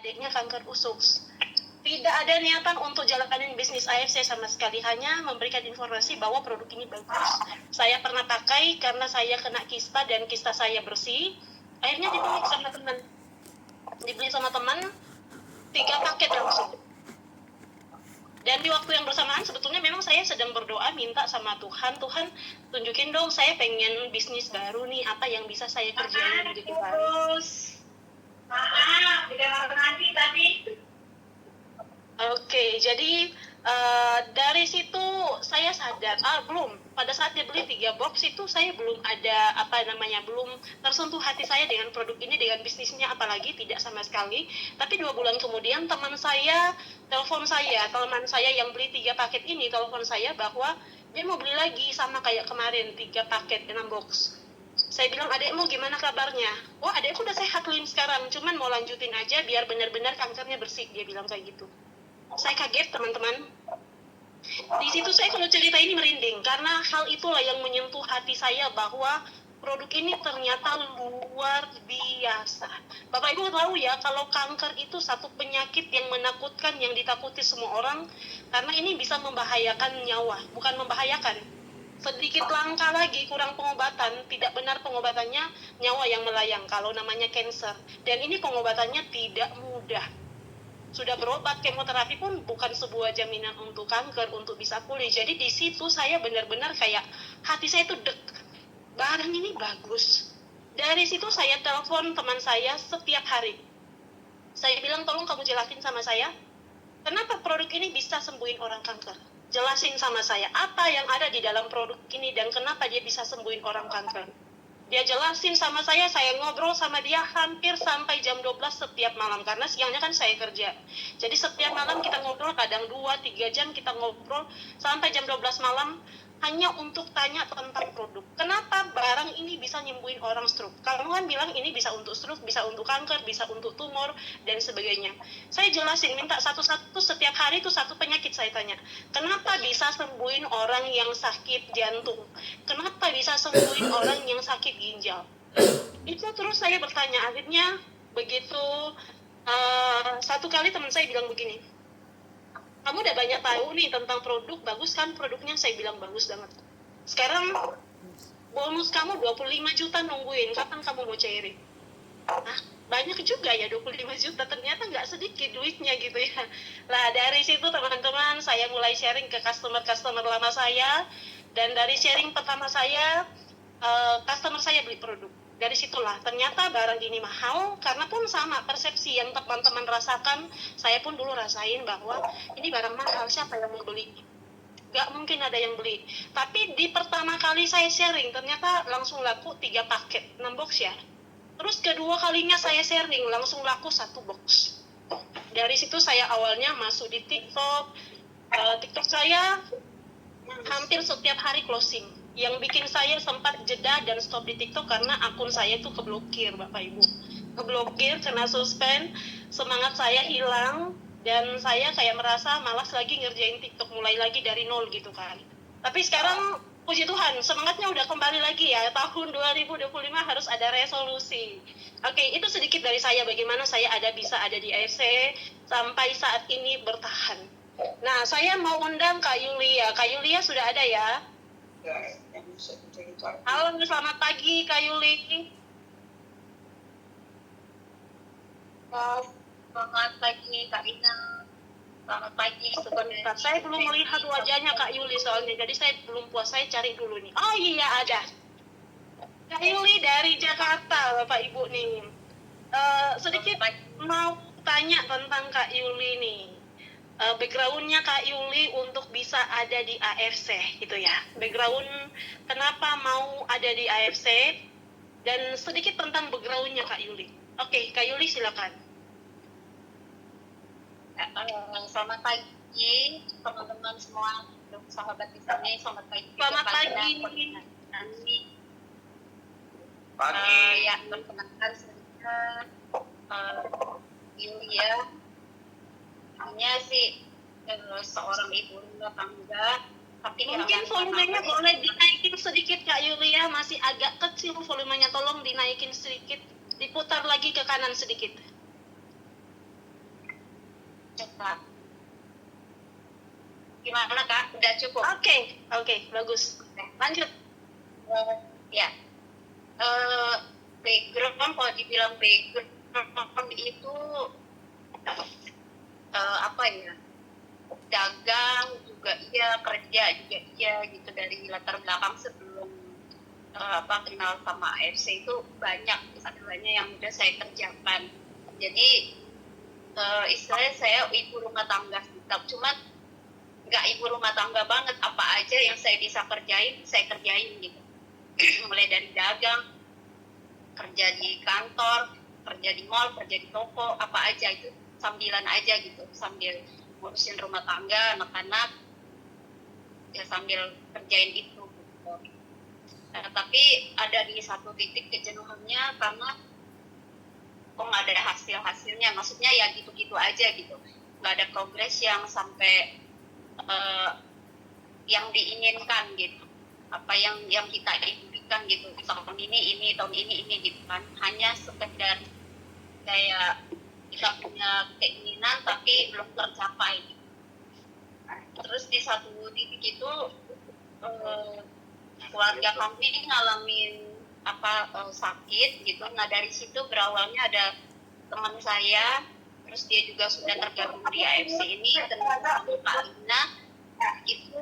adiknya kanker usus. Tidak ada niatan untuk jalanin bisnis AFC sama sekali, hanya memberikan informasi bahwa produk ini bagus. Saya pernah pakai karena saya kena kista dan kista saya bersih. Akhirnya dibeli sama teman 3 paket langsung. Dan di waktu yang bersamaan sebetulnya memang saya sedang berdoa minta sama Tuhan, Tuhan tunjukin dong, saya pengen bisnis baru nih, apa yang bisa saya kerjain gitu kan. Oke, jadi dari situ saya sadar, pada saat dia beli 3 box itu saya belum ada belum tersentuh hati saya dengan produk ini, dengan bisnisnya apalagi, tidak sama sekali. Tapi 2 bulan kemudian teman saya teman saya yang beli 3 paket ini telepon saya bahwa dia mau beli lagi sama kayak kemarin 3 paket 6 box. Saya bilang, adekmu gimana kabarnya? Oh, adekku udah sehat Lin sekarang, cuman mau lanjutin aja biar benar-benar kankernya bersih, dia bilang kayak gitu. Saya kaget teman-teman. Di situ saya kalau cerita ini merinding karena hal itulah yang menyentuh hati saya bahwa produk ini ternyata luar biasa. Bapak Ibu tahu ya kalau kanker itu satu penyakit yang menakutkan, yang ditakuti semua orang karena ini bisa membahayakan nyawa, bukan membahayakan. Sedikit langkah lagi kurang pengobatan, tidak benar pengobatannya, nyawa yang melayang kalau namanya cancer. Dan ini pengobatannya tidak mudah. Sudah berobat, kemoterapi pun bukan sebuah jaminan untuk kanker, untuk bisa pulih. Jadi di situ saya benar-benar kayak hati saya itu barang ini bagus. Dari situ saya telepon teman saya setiap hari. Saya bilang, tolong kamu jelasin sama saya, kenapa produk ini bisa sembuhin orang kanker. Jelasin sama saya apa yang ada di dalam produk ini dan kenapa dia bisa sembuhin orang kanker. Dia jelasin sama saya ngobrol sama dia hampir sampai jam 12 setiap malam, karena siangnya kan saya kerja. Jadi setiap malam kita ngobrol, kadang 2-3 jam kita ngobrol sampai jam 12 malam, hanya untuk tanya tentang produk. Kenapa barang ini bisa nyembuhin orang stroke? Kamu kan bilang ini bisa untuk stroke, bisa untuk kanker, bisa untuk tumor, dan sebagainya. Saya jelasin, minta satu-satu setiap hari itu satu penyakit saya tanya. Kenapa bisa sembuhin orang yang sakit jantung? Kenapa bisa sembuhin orang yang sakit ginjal? Itu terus saya bertanya. Akhirnya begitu satu kali teman saya bilang begini, kamu udah banyak tahu nih tentang produk, bagus kan produknya? Saya bilang bagus banget. Sekarang bonus kamu 25 juta nungguin, kapan kamu mau cairin? Banyak juga ya 25 juta, ternyata nggak sedikit duitnya gitu ya. Nah dari situ teman-teman saya mulai sharing ke customer lama saya, dan dari sharing pertama saya, customer saya beli produk. Dari situlah ternyata barang ini mahal, karena pun sama persepsi yang teman-teman rasakan, saya pun dulu rasain bahwa ini barang mahal, siapa yang mau beli? Gak mungkin ada yang beli. Tapi di pertama kali saya sharing, ternyata langsung laku 3 paket, 6 box ya. Terus kedua kalinya saya sharing, langsung laku 1 box. Dari situ saya awalnya masuk di TikTok. TikTok saya hampir setiap hari closing. Yang bikin saya sempat jeda dan stop di TikTok karena akun saya itu keblokir, Bapak Ibu. Keblokir, kena suspend, semangat saya hilang, dan saya kayak merasa malas lagi ngerjain TikTok, mulai lagi dari nol gitu kan. Tapi sekarang puji Tuhan, semangatnya udah kembali lagi ya. Tahun 2025 harus ada resolusi. Oke, itu sedikit dari saya bagaimana saya bisa ada di AFC sampai saat ini bertahan. Nah, saya mau undang Kak Yulia. Kak Yulia sudah ada ya? Halo, selamat pagi Kak Yuli. Selamat pagi Kak Ina. Selamat pagi sebentar. Saya belum melihat wajahnya Kak Yuli soalnya, jadi saya belum puas. Saya cari dulu nih. Oh iya, ada. Kak Yuli dari Jakarta, Bapak Ibu nih. Sedikit mau tanya tentang Kak Yuli nih. Backgroundnya Kak Yuli untuk bisa ada di AFC gitu ya. Background kenapa mau ada di AFC, dan sedikit tentang backgroundnya Kak Yuli. Oke, Kak Yuli silakan. Selamat pagi teman-teman semua, sahabat di sini. Selamat pagi. Selamat pagi. Ya, perkenalkan saya Yulia. Hanya sih seorang ibu rumah tangga. Tapi mungkin volumenya boleh dinaikin sedikit Kak Yulia, masih agak kecil volumenya, tolong dinaikin sedikit, diputar lagi ke kanan sedikit. Kak. Gimana Kak? Udah cukup? Oke, bagus. Lanjut. Ya. Background, kalau dibilang background itu apa ya? Dagang juga iya, kerja juga iya gitu. Dari latar belakang sebelum kenal sama AFC itu banyak yang udah saya kerjakan. Jadi istilahnya saya ibu rumah tangga tetap, cuma nggak ibu rumah tangga banget. Apa aja yang saya bisa kerjain, saya kerjain gitu. Mulai dari dagang, kerja di kantor, kerja di mall, kerja di toko, apa aja itu sambilan aja gitu, sambil ngurusin rumah tangga, anak-anak, ya sambil kerjain itu gitu. Tapi ada di satu titik kejenuhannya karena kok nggak ada hasilnya, maksudnya ya gitu-gitu aja gitu, nggak ada progres yang sampai yang diinginkan gitu, apa yang kita inginkan gitu, tahun ini gitu kan, hanya sekedar kayak kita punya keinginan tapi belum tercapai gitu. Terus di satu titik itu keluarga kami ngalamin sakit gitu. Nah dari situ berawalnya ada teman saya, terus dia juga sudah tergabung di AFC ini, kenal sama Kak Lina itu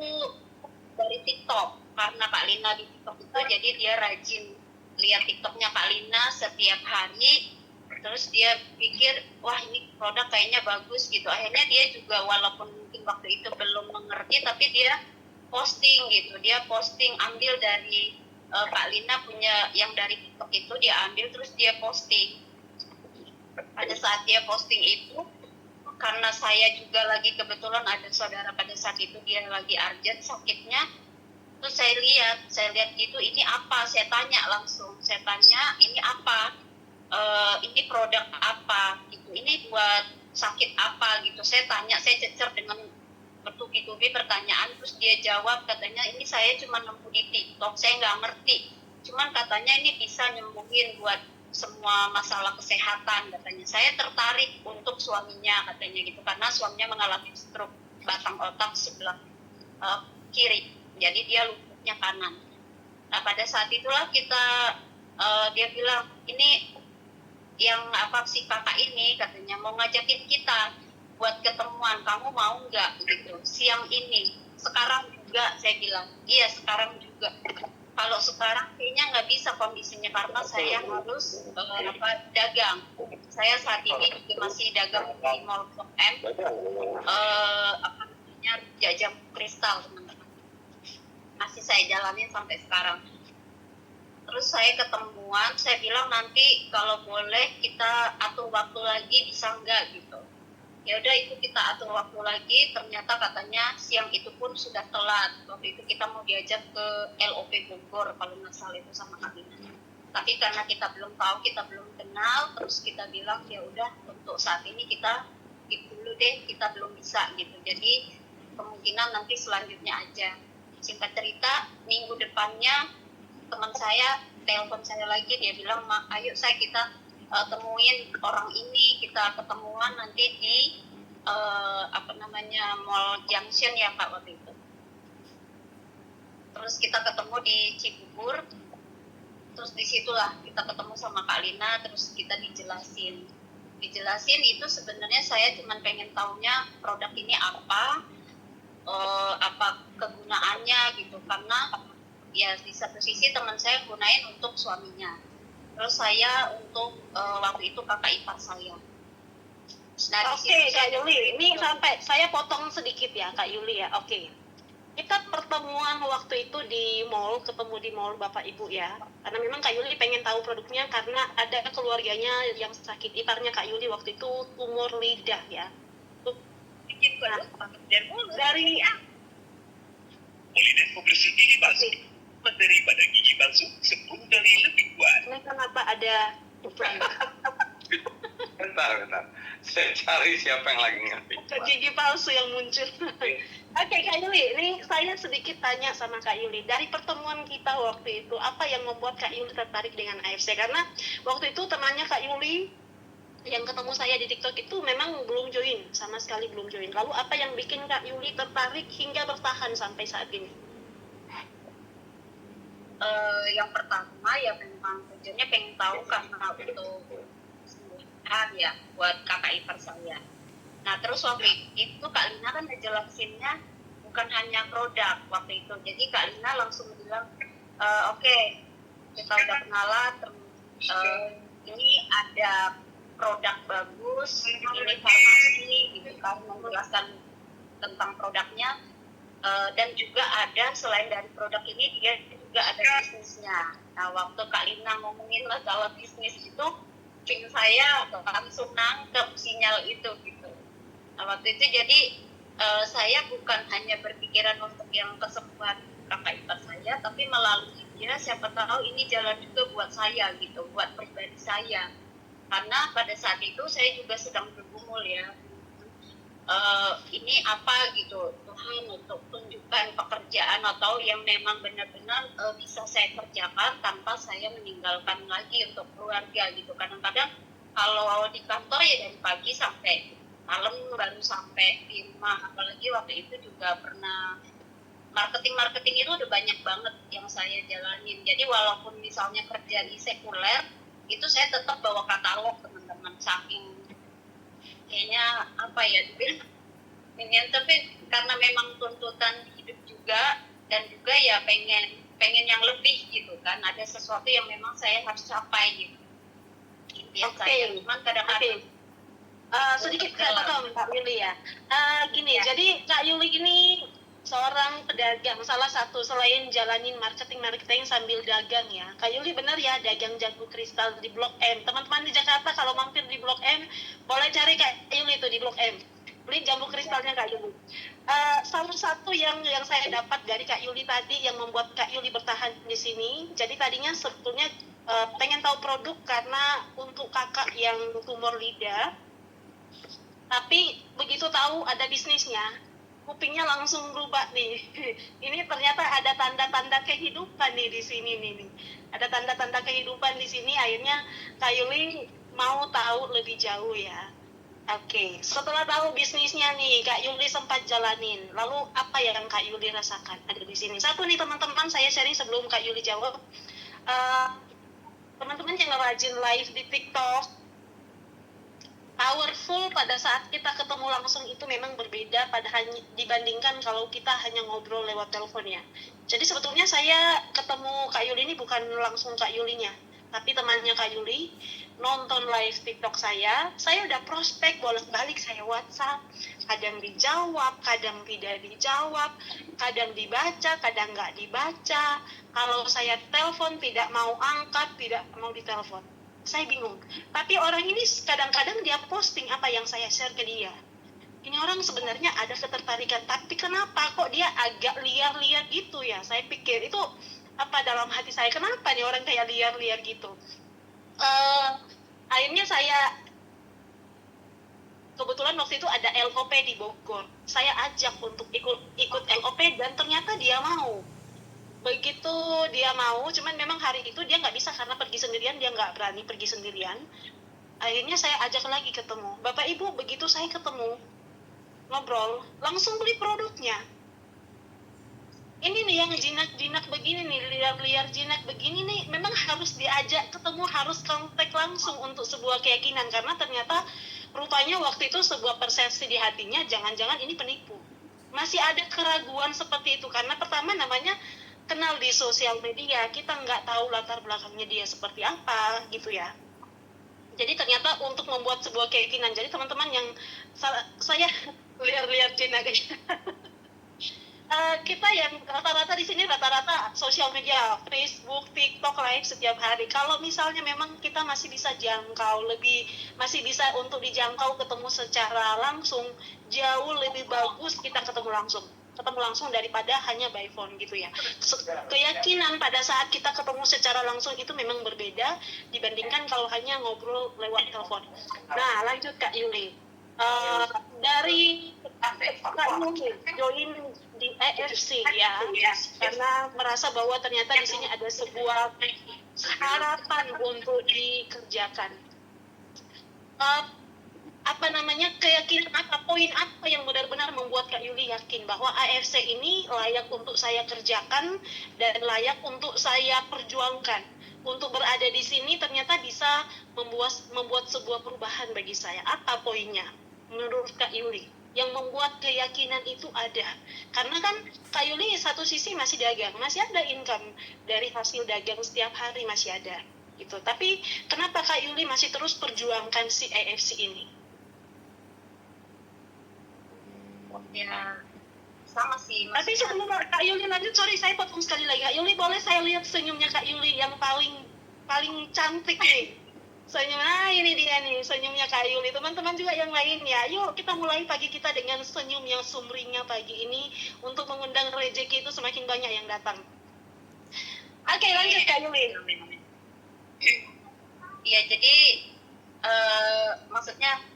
dari TikTok. Karena Kak Lina di TikTok itu, jadi dia rajin lihat TikToknya Kak Lina setiap hari. Terus dia pikir, wah ini produk kayaknya bagus gitu. Akhirnya dia juga walaupun mungkin waktu itu belum mengerti, tapi dia posting gitu. Dia posting, ambil dari Kak Lina punya yang dari TikTok itu, dia ambil terus dia posting. Pada saat dia posting itu, karena saya juga lagi kebetulan ada saudara pada saat itu dia lagi urgent sakitnya, terus saya lihat gitu, ini apa? Saya tanya langsung, ini apa? Ini produk apa? Gitu. Ini buat sakit apa? Gitu. Saya cecer dengan bertubi-tubi pertanyaan, terus dia jawab, katanya ini saya cuma nemu di TikTok, saya nggak ngerti. Cuman katanya ini bisa nyembuhin buat semua masalah kesehatan, katanya. Saya tertarik untuk suaminya, katanya gitu, karena suaminya mengalami stroke batang otak sebelah kiri, jadi dia lumpuhnya kanan. Nah pada saat itulah dia bilang, ini yang apa sih kakak ini, katanya mau ngajakin kita buat ketemuan, kamu mau nggak gitu, siang ini, sekarang juga. Saya bilang iya sekarang juga. Kalau sekarang kayaknya nggak bisa kondisinya karena saya harus dagang. Saya saat ini juga masih dagang di Mall Blok M, jajang kristal, teman-teman. Masih saya jalanin sampai sekarang. Terus saya ketemuan, saya bilang nanti kalau boleh kita atur waktu lagi, bisa nggak gitu. Ya udah itu kita atur waktu lagi. Ternyata katanya siang itu pun sudah telat. Waktu itu kita mau diajak ke LOP Bogor kalau nggak salah itu sama Kak Dina. Tapi karena kita belum tahu, kita belum kenal, terus kita bilang ya udah untuk saat ini kita skip dulu deh, kita belum bisa gitu. Jadi kemungkinan nanti selanjutnya aja. Singkat cerita, minggu depannya teman saya telepon saya lagi, dia bilang, ayo kita temuin orang ini, kita ketemuan nanti di Mall Junction ya Kak waktu itu. Terus kita ketemu di Cibubur, terus disitulah kita ketemu sama Kak Lina, terus kita dijelasin itu sebenarnya saya cuma pengen taunya produk ini apa kegunaannya gitu, karena ya di satu sisi teman saya gunain untuk suaminya, terus saya untuk waktu itu kakak ipar saya. Nah, Oke, Kak Yuli, ini sampai saya potong sedikit ya Kak Yuli ya. Oke. Kita pertemuan waktu itu di mall, ketemu di mall Bapak Ibu ya. Karena memang Kak Yuli pengen tahu produknya karena ada keluarganya yang sakit, iparnya Kak Yuli waktu itu tumor lidah ya. Nah, dari Pembersih gigi palsu materi pada gigi palsu 10 kali lebih kuat. Ini kenapa ada bentar saya cari siapa yang lagi ngerti gigi palsu yang muncul. Oke Kak Yuli, ini saya sedikit tanya sama Kak Yuli, dari pertemuan kita waktu itu, apa yang membuat Kak Yuli tertarik dengan AFC? Karena waktu itu temannya Kak Yuli yang ketemu saya di TikTok itu memang belum join, sama sekali belum join. Lalu apa yang bikin Kak Yuli tertarik hingga bertahan sampai saat ini? Yang pertama ya memang tujuannya pengen tahu karena untuk kesembuhan ya buat kakak ipar saya. Nah terus waktu itu Kak Lina kan ngejelasinnya bukan hanya produk waktu itu. Jadi Kak Lina langsung bilang, oke, kita udah kenalan, ini ada produk bagus, ini farmasi, gitu kan, menjelaskan tentang produknya. Dan juga ada selain dari produk ini dia juga ada bisnisnya. Nah waktu Kak Lina ngomongin masalah bisnis itu, ping saya langsung nangkep sinyal itu gitu. Nah waktu itu jadi saya bukan hanya berpikiran untuk yang kesembuhan kakak ipar saya, tapi melalui dia siapa tahu ini jalan juga buat saya gitu, buat pribadi saya. Karena pada saat itu saya juga sedang bergumul ya. Ini apa gitu Tuhan untuk tunjukkan pekerjaan atau yang memang benar-benar bisa saya kerjakan tanpa saya meninggalkan lagi untuk keluarga gitu. Kadang-kadang kalau di kantor ya dari pagi sampai malam baru sampai di rumah, apalagi waktu itu juga pernah marketing itu udah banyak banget yang saya jalanin. Jadi walaupun misalnya kerja di sekuler itu saya tetap bawa katalog teman-teman, saking kayaknya apa ya pengen, tapi karena memang tuntutan hidup juga dan juga ya pengen yang lebih gitu kan, ada sesuatu yang memang saya harus capai gitu impian saya. Cuman kadang-kadang sedikit saya potong Kak Yuli ya. Gini, jadi Kak Yuli ini seorang pedagang, salah satu selain jalanin marketing sambil dagang ya. Kak Yuli benar ya, dagang jamu kristal di Blok M. Teman-teman di Jakarta kalau mampir di Blok M, boleh cari Kak Yuli itu di Blok M. Beli jamu kristalnya Kak Yuli. Salah satu yang saya dapat dari Kak Yuli tadi yang membuat Kak Yuli bertahan di sini. Jadi tadinya sebetulnya pengen tahu produk karena untuk kakak yang tumor lidah. Tapi begitu tahu ada bisnisnya, kupingnya langsung berubah nih. Ini ternyata ada tanda-tanda kehidupan nih di sini nih. Ada tanda-tanda kehidupan di sini. Akhirnya Kak Yuli mau tahu lebih jauh ya. Oke, setelah tahu bisnisnya nih, Kak Yuli sempat jalanin. Lalu apa yang Kak Yuli rasakan ada di sini? Satu nih teman-teman, saya sharing sebelum Kak Yuli jawab. Teman-teman yang rajin live di TikTok, powerful pada saat kita ketemu langsung itu memang berbeda dibandingkan kalau kita hanya ngobrol lewat telepon ya. Jadi sebetulnya saya ketemu Kak Yuli ini bukan langsung Kak Yulinya, tapi temannya Kak Yuli nonton live TikTok saya udah prospek bolak-balik, saya WhatsApp, kadang dijawab, kadang tidak dijawab, kadang dibaca, kadang nggak dibaca. Kalau saya telepon tidak mau angkat, tidak mau ditelepon. Saya bingung. Tapi orang ini kadang-kadang dia posting apa yang saya share ke dia. Ini orang sebenarnya ada ketertarikan, tapi kenapa kok dia agak liar-liar gitu ya? Saya pikir itu apa dalam hati saya, kenapa nih orang kayak liar-liar gitu? Akhirnya saya kebetulan waktu itu ada LOP di Bogor. Saya ajak untuk ikut LOP dan ternyata dia mau. Begitu dia mau, cuman memang hari itu dia nggak bisa karena pergi sendirian, dia nggak berani pergi sendirian. Akhirnya saya ajak lagi ketemu. Bapak Ibu, begitu saya ketemu, ngobrol, langsung beli produknya. Ini nih yang jinak-jinak begini nih, liar-liar jinak begini nih, memang harus diajak ketemu, harus kontak langsung untuk sebuah keyakinan. Karena ternyata rupanya waktu itu sebuah persepsi di hatinya, jangan-jangan ini penipu. Masih ada keraguan seperti itu, karena pertama namanya kenal di sosial media, kita nggak tahu latar belakangnya dia seperti apa gitu ya. Jadi ternyata untuk membuat sebuah keyakinan, jadi teman-teman yang saya liar-liar jinak kita yang rata-rata di sini rata-rata sosial media, Facebook, TikTok, live setiap hari. Kalau misalnya memang kita masih bisa jangkau, masih bisa untuk dijangkau ketemu secara langsung, jauh lebih bagus kita ketemu langsung daripada hanya by phone gitu ya. Keyakinan pada saat kita ketemu secara langsung itu memang berbeda dibandingkan kalau hanya ngobrol lewat telepon. Nah, lanjut Kak Yuli. Dari Kak Yuli join di EFC ya, karena merasa bahwa ternyata di sini ada sebuah harapan untuk dikerjakan. uh, keyakinan apa, poin apa yang benar-benar membuat Kak Yuli yakin bahwa AFC ini layak untuk saya kerjakan dan layak untuk saya perjuangkan. Untuk berada di sini ternyata bisa membuat sebuah perubahan bagi saya. Apa poinnya menurut Kak Yuli yang membuat keyakinan itu ada? Karena kan Kak Yuli satu sisi masih dagang, masih ada income dari hasil dagang setiap hari, masih ada gitu. Tapi kenapa Kak Yuli masih terus perjuangkan si AFC ini? Ya sama sih. Tapi sebelum Kak Yuli lanjut, sorry saya potong sekali lagi. Kak Yuli, boleh saya lihat senyumnya Kak Yuli yang paling cantik nih. Senyum, ini dia nih senyumnya Kak Yuli. Teman-teman juga yang lain ya, yuk kita mulai pagi kita dengan senyum yang sumringah pagi ini untuk mengundang rezeki itu semakin banyak yang datang. Oke, lanjut Kak Yuli. Iya, jadi maksudnya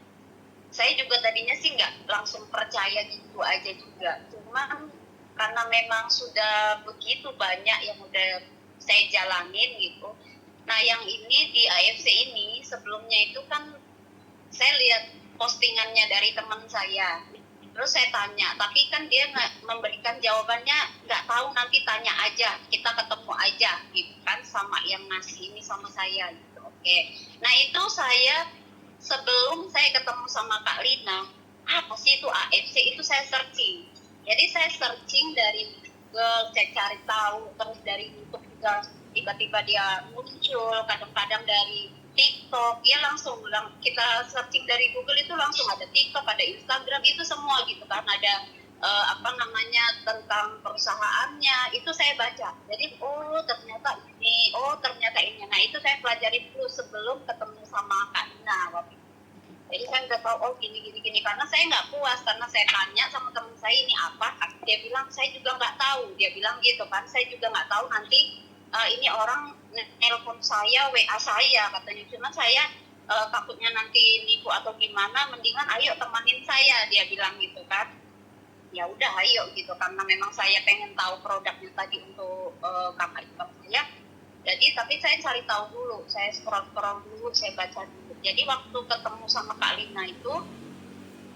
saya juga tadinya sih nggak langsung percaya gitu aja juga. Cuma karena memang sudah begitu banyak yang udah saya jalanin gitu. Nah yang ini di AFC ini sebelumnya itu kan saya lihat postingannya dari teman saya. Terus saya tanya, tapi kan dia nggak memberikan jawabannya, nggak tahu, nanti tanya aja, kita ketemu aja gitu kan sama yang ngasih ini sama saya gitu. Oke. Nah itu saya sebelum saya ketemu sama Kak Lina, apa sih itu AFC, itu saya searching. Jadi saya searching dari Google, saya cari tahu, terus dari YouTube juga tiba-tiba dia muncul, kadang-kadang dari TikTok, ya langsung kita searching dari Google itu langsung ada TikTok, ada Instagram, itu semua gitu kan, ada tentang perusahaannya, itu saya baca. Jadi ternyata ini. Nah itu saya pelajari dulu sebelum ketemu sama Kak Nina waktu itu. Jadi saya udah tahu gini karena saya nggak puas, karena saya tanya sama teman saya ini apa, dia bilang saya juga nggak tahu, dia bilang gitu kan, saya juga nggak tahu nanti ini orang nelpon saya, WA saya katanya, cuma saya takutnya nanti nipu atau gimana, mendingan ayo temanin saya, dia bilang gitu kan. Ya udah ayo gitu, karena memang saya pengen tahu produknya tadi untuk kakak ipar saya. Jadi tapi saya cari tahu dulu, saya scroll dulu, saya baca dulu. Jadi waktu ketemu sama Kak Lina itu,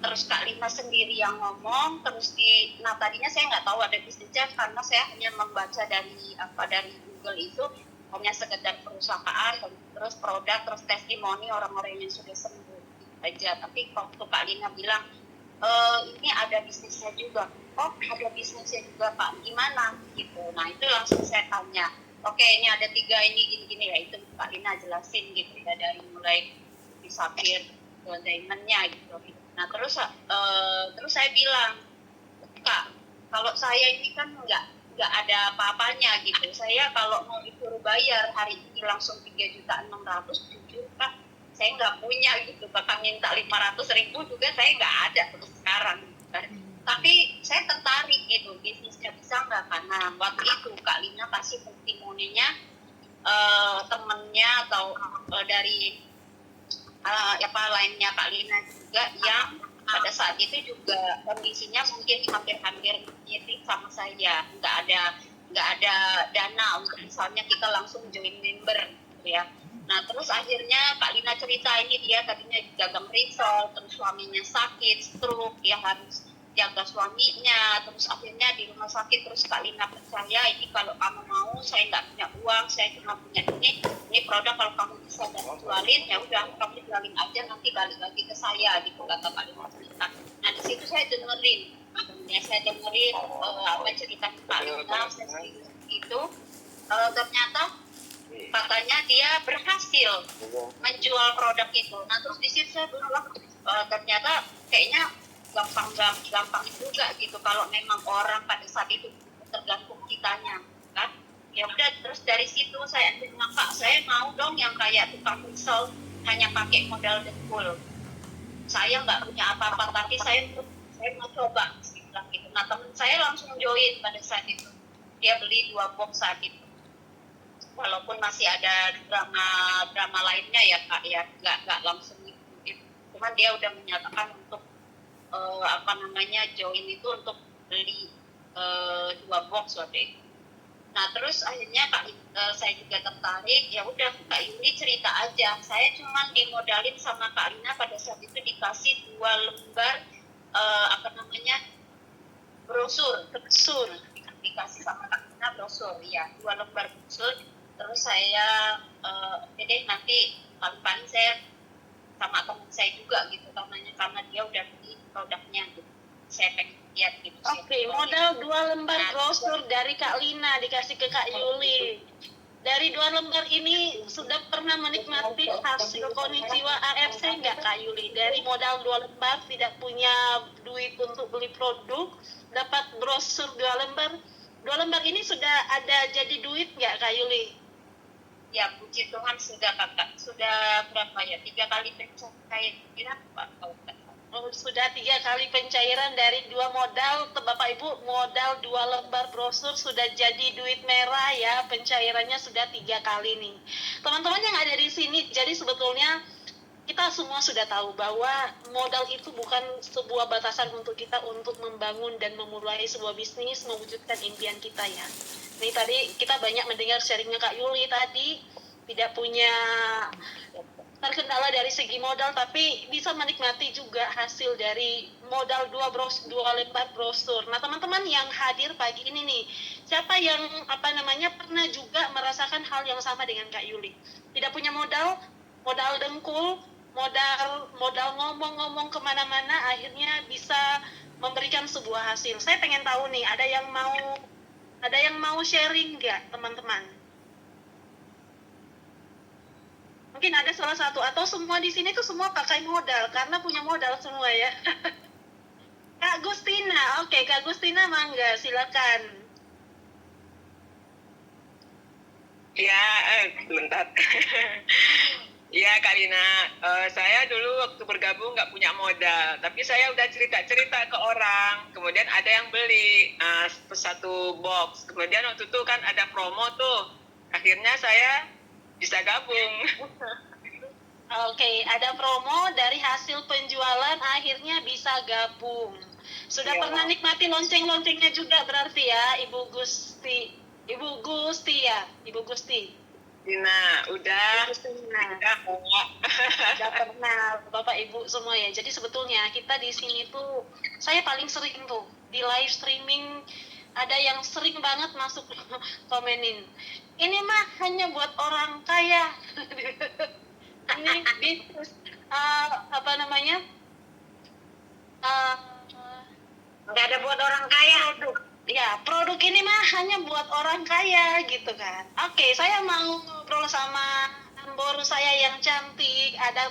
terus Kak Lina sendiri yang ngomong, nah tadinya saya nggak tahu ada bisnisnya, karena saya hanya membaca dari Google itu hanya sekedar perusahaan, terus produk, terus testimoni orang-orang yang sudah sembuh aja. Tapi waktu Kak Lina bilang ini ada bisnisnya juga. Oh ada bisnisnya juga Pak, gimana gitu. Nah itu langsung saya tanya, oke ini ada 3 ini gini ya, itu Kak Lina jelasin gitu ya, dari mulai di Sapphire ke diamondnya gitu. Nah terus saya bilang, Kak, kalau saya ini kan nggak ada apa-apanya gitu. Saya kalau mau disuruh bayar hari ini langsung 3.600.000, jujur Kak, saya nggak punya gitu. Bahkan minta 500.000 juga saya nggak ada terus sekarang. Tapi saya tertarik gitu, bisnisnya bisa nggak? Karena waktu itu Kak Lina kasih testimoninya temennya atau dari lainnya Kak Lina juga, yang pada saat itu juga kondisinya mungkin hampir-hampir mirip sama saya, nggak ada dana untuk misalnya kita langsung join member gitu ya. Nah terus akhirnya Kak Lina cerita, ini dia tadinya dagang risol, terus suaminya sakit stroke, dia harus jaga suaminya, terus akhirnya di rumah sakit. Terus Kak Lina percaya, ini kalau kamu mau, saya nggak punya uang, saya cuma punya ini produk, kalau kamu bisa jualin ya udah kamu jualin aja, nanti balik lagi ke saya gitu kata Kak Lina cerita. Nah di situ saya dengerin apa cerita Kak Lina, saya itu ternyata katanya dia berhasil menjual produk itu. Nah terus di situ saya bilang, ternyata kayaknya gampang juga gitu kalau memang orang pada saat itu, tergantung kitanya kan. Ya udah, terus dari situ saya bilang, Kak saya mau dong yang kayak tukang risol, hanya pakai modal dengkul, saya nggak punya apa-apa, tapi saya mau coba gitu. Nah teman saya langsung join pada saat itu, dia beli 2 box saat itu, walaupun masih ada drama lainnya ya Kak ya, nggak langsung gitu. Cuman dia udah menyatakan untuk join itu untuk beli 2 box waktu itu. Nah terus akhirnya saya juga tertarik, ya udah Kak Yuli cerita aja. Saya cuma dimodalin sama Kak Lina pada saat itu dikasih 2 lembar apa namanya brosur, dikasih sama Kak Lina brosur, ya 2 lembar brosur. Terus saya oke deh nanti paling saya sama teman saya juga gitu karena dia udah beli produknya gitu. Saya pengen lihat gitu sih. Oke, modal 2 lembar brosur dari Kak Lina dikasih ke Kak Yuli. Dari 2 lembar ini sudah pernah menikmati hasil Konnichiwa AFC nggak Kak Yuli? Dari modal 2 lembar tidak punya duit untuk beli produk, dapat brosur 2 lembar. 2 lembar ini sudah ada jadi duit nggak Kak Yuli? Ya puji Tuhan sudah kakak, sudah berapa ya, 3 kali pencairan Pak. Oh, sudah 3 kali pencairan dari 2 modal, Bapak Ibu, modal 2 lembar brosur sudah jadi duit merah ya, pencairannya sudah 3 kali nih. Teman-teman yang ada di sini, jadi sebetulnya kita semua sudah tahu bahwa modal itu bukan sebuah batasan untuk kita untuk membangun dan memulai sebuah bisnis, mewujudkan impian kita ya. Nih tadi kita banyak mendengar sharingnya Kak Yuli tadi, tidak punya terkendala dari segi modal, tapi bisa menikmati juga hasil dari modal 2 lembar brosur. Nah teman-teman yang hadir pagi ini nih, siapa yang pernah juga merasakan hal yang sama dengan Kak Yuli? Tidak punya modal dengkul, modal ngomong-ngomong kemana-mana, akhirnya bisa memberikan sebuah hasil. Saya pengen tahu nih, ada yang mau sharing nggak teman-teman? Mungkin ada salah satu atau semua di sini tuh semua pakai modal karena punya modal semua ya. Kak Gustina, oke Kak Gustina mangga silakan. Ya, bentar. Ya Kak Lina, saya dulu waktu bergabung nggak punya modal, tapi saya udah cerita-cerita ke orang, kemudian ada yang beli 1 box, kemudian waktu itu kan ada promo tuh, akhirnya saya bisa gabung. Oke, ada promo dari hasil penjualan akhirnya bisa gabung. Sudah pernah nikmati lonceng-loncengnya juga berarti ya, Ibu Gusti ya, Ibu Gusti. Lina, udah Pernah Bapak Ibu semua ya. Jadi sebetulnya kita di sini tuh saya paling sering tuh di live streaming ada yang sering banget masuk komenin. Ini mah hanya buat orang kaya. Ini bisnis Nggak ada buat orang kaya. produk ini mah hanya buat orang kaya gitu kan. Oke, saya mau ngobrol sama Namboru saya yang cantik, ada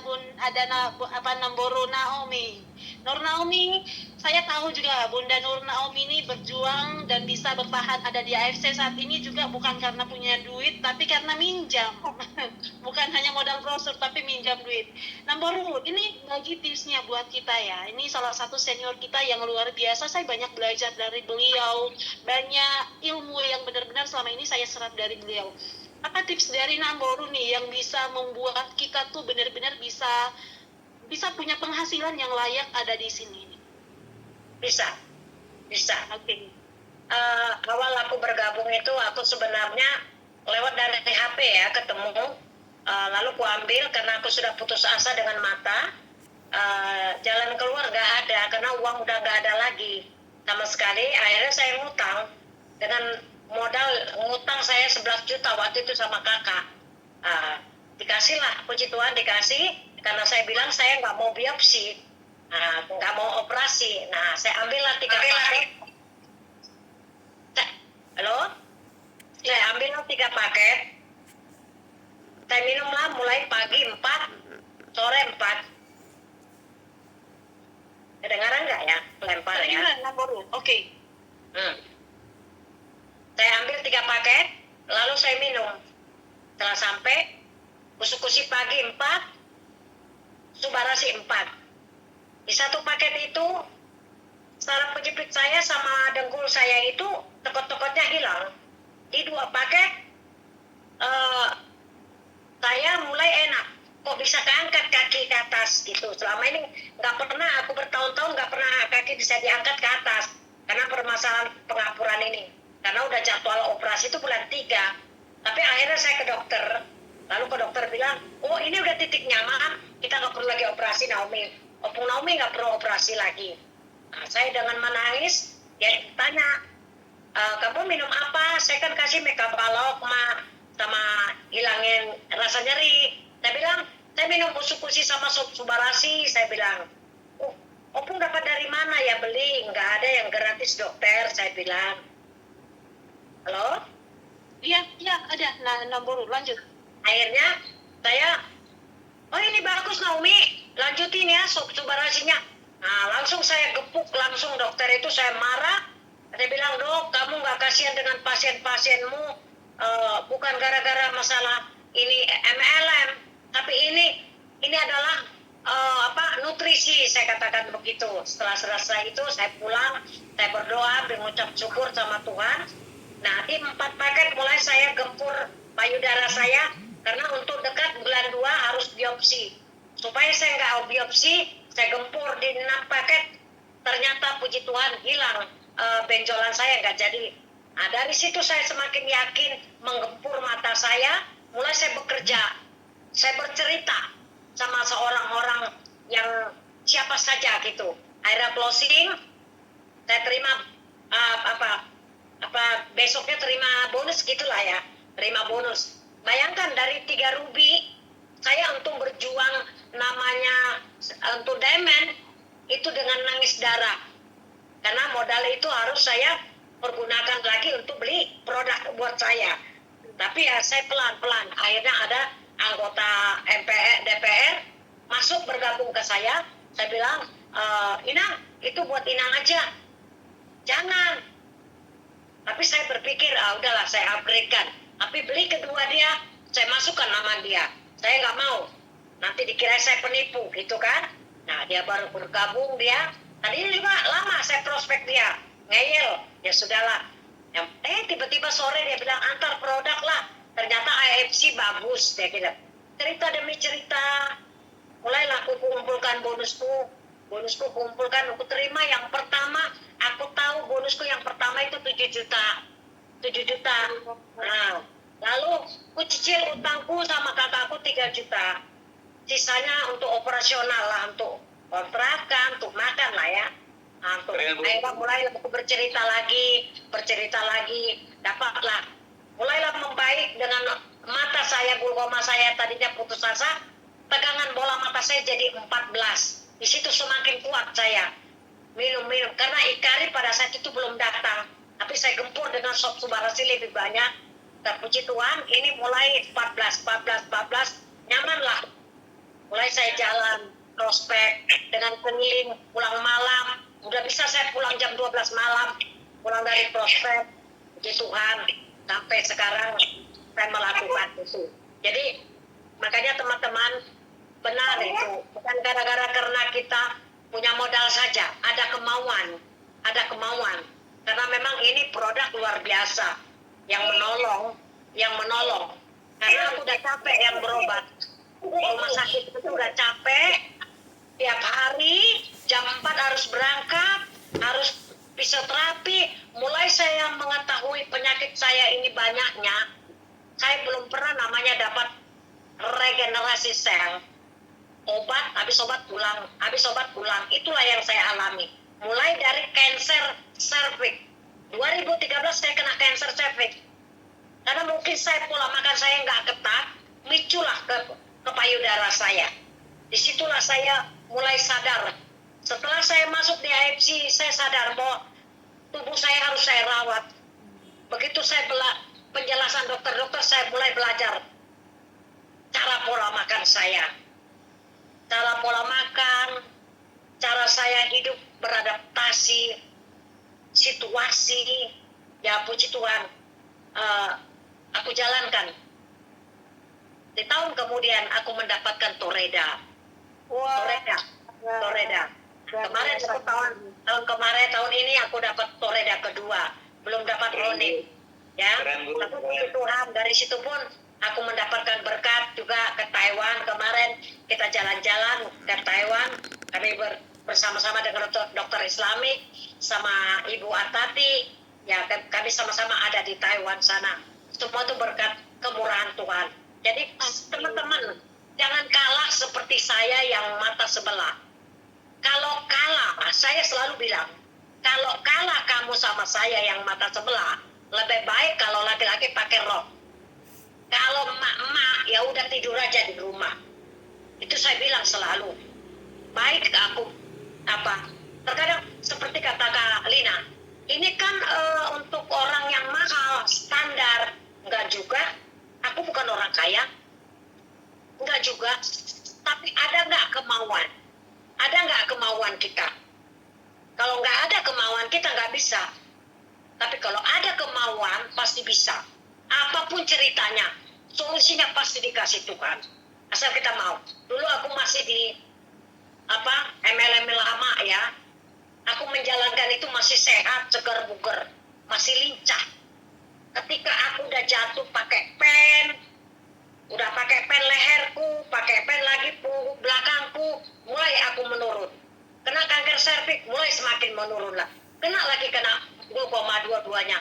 Namboru Naomi. Nur Naomi, saya tahu juga Bunda Nur Naomi ini berjuang dan bisa bertahan ada di AFC saat ini juga bukan karena punya duit, tapi karena minjam. Bukan hanya modal brosur, tapi minjam duit. Namboru, ini bagi tipsnya buat kita ya. Ini salah satu senior kita yang luar biasa. Saya banyak belajar dari beliau, banyak ilmu yang benar-benar selama ini saya serap dari beliau. Apa tips dari Namboru nih yang bisa membuat kita tuh benar-benar bisa punya penghasilan yang layak ada di sini? Bisa. Oke. Awal aku bergabung itu aku sebenarnya lewat dari HP ya ketemu, lalu ku ambil karena aku sudah putus asa dengan mata, jalan keluar gak ada karena uang udah gak ada lagi sama sekali. Akhirnya saya ngutang dengan modal ngutang saya 11 juta waktu itu sama kakak. Dikasih lah, puji Tuhan dikasih, karena saya bilang saya nggak mau biopsi, nggak mau operasi. Nah saya ambillah 3 paket. Halo? Saya ambillah 3 paket. Saya minumlah mulai pagi 4, sore 4. Kedengaran nggak ya? Lempar ya. Namboru. Oke. Saya ambil 3 paket, lalu saya minum. Setelah sampai, kusi pagi 4, subarasi 4. Di 1 paket itu, saraf kejepit saya sama dengkul saya itu, tekot-tekotnya hilang. Di 2 paket, saya mulai enak. Kok bisa keangkat kaki ke atas gitu. Selama ini nggak pernah, aku bertahun-tahun nggak pernah kaki bisa diangkat ke atas. Karena permasalahan pengapuran ini. karena udah jadwal operasi itu bulan 3. Tapi akhirnya saya ke dokter, lalu ke dokter bilang, oh ini udah titik nyaman, kita nggak perlu lagi operasi Naomi. Opung Naomi nggak perlu operasi lagi. Nah, saya dengan menangis, dia tanya, kamu minum apa? Saya kan kasih mekabalok sama hilangin rasa nyeri. Saya bilang, saya minum usukusi sama sop subarasi. Saya bilang, oh, Opung dapat dari mana ya beli? Nggak ada yang gratis dokter. Saya bilang, halo? Iya, ada. Nah, nomor lanjut. Akhirnya saya, oh ini bagus Naomi, lanjutin ya sop subarasinya. Nah langsung saya gepuk, langsung dokter itu saya marah. Saya bilang, dok, kamu nggak kasihan dengan pasien-pasienmu, bukan gara-gara masalah ini MLM, tapi ini adalah nutrisi, saya katakan begitu. Setelah selesai itu saya pulang, saya berdoa, mengucap syukur sama Tuhan. Nah di 4 paket mulai saya gempur payudara saya, karena untuk dekat bulan 2 harus biopsi. Supaya saya nggak biopsi, saya gempur di 6 paket, ternyata puji Tuhan hilang benjolan saya nggak jadi. Nah dari situ saya semakin yakin, menggempur mata saya, mulai saya bekerja, saya bercerita sama seorang orang yang siapa saja gitu. Akhirnya closing, saya terima besoknya terima bonus gitulah ya, terima bonus. Bayangkan dari 3 ruby, saya untuk berjuang namanya untuk diamond itu dengan nangis darah. Karena modal itu harus saya pergunakan lagi untuk beli produk buat saya. Tapi ya saya pelan-pelan. Akhirnya ada anggota DPR masuk bergabung ke saya. Saya bilang, Inang, itu buat Inang aja. Jangan. Tapi saya berpikir, udahlah saya upgrade-kan. Tapi beli kedua dia, saya masukkan nama dia. Saya nggak mau. Nanti dikira saya penipu, gitu kan. Nah, dia baru bergabung dia. Tadinya juga lama saya prospek dia. Ngeyel, ya sudahlah. Tiba-tiba sore dia bilang, antar produk lah. Ternyata AFC bagus, dia bilang. Cerita demi cerita. Mulailah aku kumpulkan bonusku. Bonusku kumpulkan, aku terima yang pertama. Aku tahu bonusku yang pertama itu 7 juta. 7 juta. Nah, lalu aku cicil utangku sama kakakku 3 juta. Sisanya untuk operasional lah, untuk kontrakan, untuk makan lah ya. Nah, untuk akhirnya mulai aku bercerita lagi, dapatlah. Mulailah membaik dengan mata saya, glaukoma saya tadinya putus asa, tegangan bola mata saya jadi 14. Di situ semakin kuat saya. Minum, karena Ikari pada saat itu belum datang. Tapi saya gempur dengan sop subarasi lebih banyak. Dan puji Tuhan, ini mulai 14, nyaman lah. Mulai saya jalan, prospek, dengan keliling, pulang malam. Udah bisa saya pulang jam 12 malam, pulang dari prospek. Puji Tuhan, sampai sekarang saya melakukan itu. Jadi, makanya teman-teman, benar itu. Bukan gara-gara karena kita punya modal saja, ada kemauan. Karena memang ini produk luar biasa, yang menolong. Karena aku udah capek yang berobat. Rumah sakit itu udah capek, tiap hari jam 4 harus berangkat, harus fisioterapi. Mulai saya mengetahui penyakit saya ini banyaknya, saya belum pernah namanya dapat regenerasi sel. Habis obat pulang, itulah yang saya alami. Mulai dari kanker serviks. 2013 saya kena kanker serviks. Karena mungkin saya pola makan saya nggak ketat, miculah ke payudara saya. Disitulah saya mulai sadar. Setelah saya masuk di AFC, saya sadar bahwa tubuh saya harus saya rawat. Begitu saya penjelasan dokter-dokter, saya mulai belajar cara pola makan saya. Cara pola makan, cara saya hidup beradaptasi, situasi, ya puji Tuhan, aku jalankan. Di tahun kemudian aku mendapatkan Toreda. Kemarin tahun ini aku dapat Toreda kedua, belum dapat Ronin. Ya, tapi puji Tuhan dari situ pun aku mendapatkan berkat juga ke Taiwan. Kemarin kita jalan-jalan ke Taiwan, kami bersama-sama dengan dokter Islamik sama Ibu Atati. Ya, kami sama-sama ada di Taiwan sana. Semua itu berkat kemurahan Tuhan. Jadi teman-teman, jangan kalah seperti saya yang mata sebelah. Kalau kalah, saya selalu bilang, kalau kalah kamu sama saya yang mata sebelah, lebih baik kalau laki-laki pakai rok. Kalau emak-emak, ya udah tidur aja di rumah. Itu saya bilang selalu. Baik aku, terkadang seperti kata Kak Lina, ini kan untuk orang yang mahal, standar. Enggak juga, aku bukan orang kaya. Enggak juga, tapi ada nggak kemauan? Ada nggak kemauan kita? Kalau nggak ada kemauan, kita nggak bisa. Tapi kalau ada kemauan, pasti bisa. Apapun ceritanya, solusinya pasti dikasih Tuhan. Asal kita mau. Dulu aku masih di MLM lama ya. Aku menjalankan itu masih sehat, segar bugar, masih lincah. Ketika aku udah jatuh pakai pen, udah pakai pen leherku, pakai pen lagi punggung belakangku, mulai aku menurun. Kena kanker serviks, mulai semakin menurun lah. Kena glaukoma dua-duanya.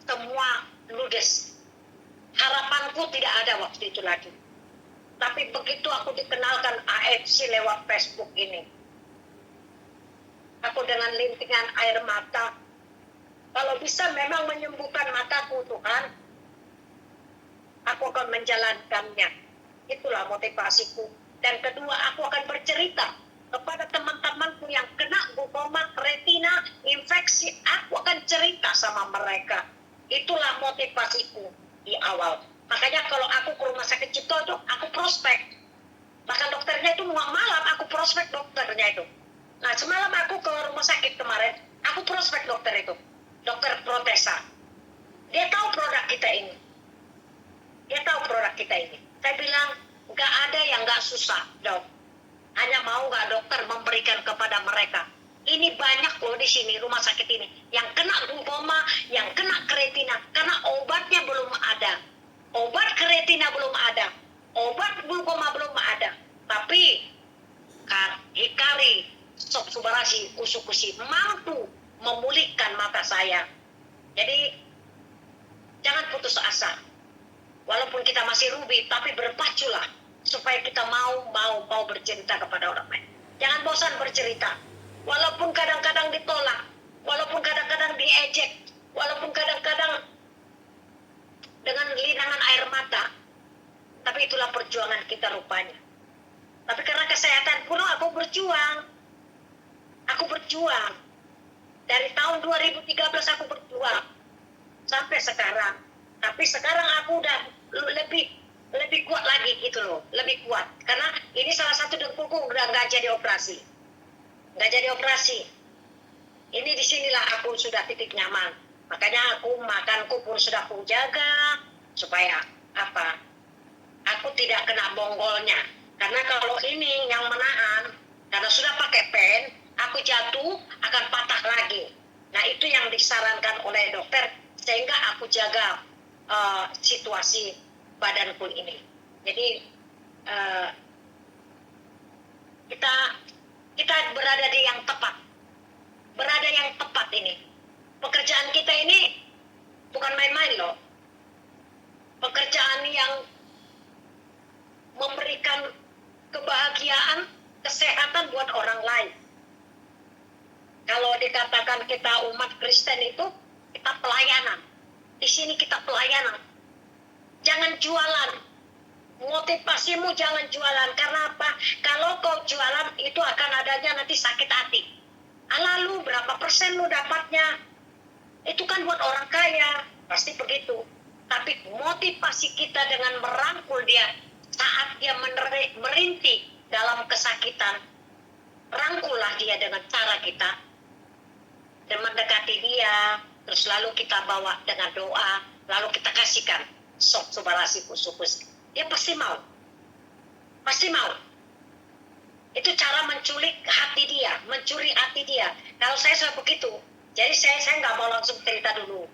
Semua ludes. Harapanku tidak ada waktu itu lagi. Tapi begitu aku dikenalkan AFC lewat Facebook ini, aku dengan lintingan air mata, kalau bisa memang menyembuhkan mataku Tuhan, aku akan menjalankannya. Itulah motivasiku. Dan kedua, aku akan bercerita kepada teman-temanku yang kena glaukoma, retina, infeksi. Aku akan cerita sama mereka. Itulah motivasiku di awal. Makanya kalau aku ke rumah sakit Cipto itu, aku prospek. Bahkan dokternya itu malam, aku prospek dokternya itu. Nah, semalam aku ke rumah sakit kemarin, aku prospek dokter itu. Dokter protesa. Dia tahu produk kita ini. Saya bilang, nggak ada yang nggak susah, dok. Hanya mau nggak dokter memberikan kepada mereka. Ini banyak loh di sini, rumah sakit ini. Yang kena glaukoma, yang kena retina. Karena obatnya belum ada. Obat retina belum ada. Obat glaukoma belum ada. Tapi, Hikari, Sob Subarashi, Usukushi mampu memulihkan mata saya. Jadi, jangan putus asa. Walaupun kita masih rugi, tapi berpaculah supaya kita mau bercerita kepada orang lain. Jangan bosan bercerita. Walaupun kadang-kadang ditolak, walaupun kadang-kadang diejek, walaupun kadang-kadang dengan linangan air mata, tapi itulah perjuangan kita rupanya. Tapi karena kesehatan pun aku berjuang. Dari tahun 2013 aku berjuang sampai sekarang. Tapi sekarang aku udah lebih kuat lagi gitu loh, lebih kuat. Karena ini salah satu dengkulku udah nggak jadi operasi. Ini disinilah aku sudah titik nyaman. Makanya makanku pun sudah aku jaga supaya aku tidak kena bonggolnya. Karena kalau ini yang menahan, karena sudah pakai pen, aku jatuh akan patah lagi. Nah itu yang disarankan oleh dokter sehingga aku jaga situasi badanku ini. Jadi kita berada di yang tepat ini. Pekerjaan kita ini bukan main-main loh. Pekerjaan yang memberikan kebahagiaan, kesehatan buat orang lain. Kalau dikatakan kita umat Kristen itu, kita pelayanan. Di sini kita pelayanan. Jangan jualan. Motivasimu jangan jualan. Karena apa? Kalau kau jualan, itu akan adanya nanti sakit hati. Lalu berapa persen lu dapatnya? Itu kan buat orang kaya. Pasti begitu. Tapi motivasi kita dengan merangkul dia saat dia merintih dalam kesakitan, rangkullah dia dengan cara kita dan mendekati dia, terus lalu kita bawa dengan doa, lalu kita kasihkan Sob Subarashi Usukushi. Dia pasti mau. Itu cara mencuri hati dia. Kalau saya begitu, jadi saya nggak mau langsung cerita dulu.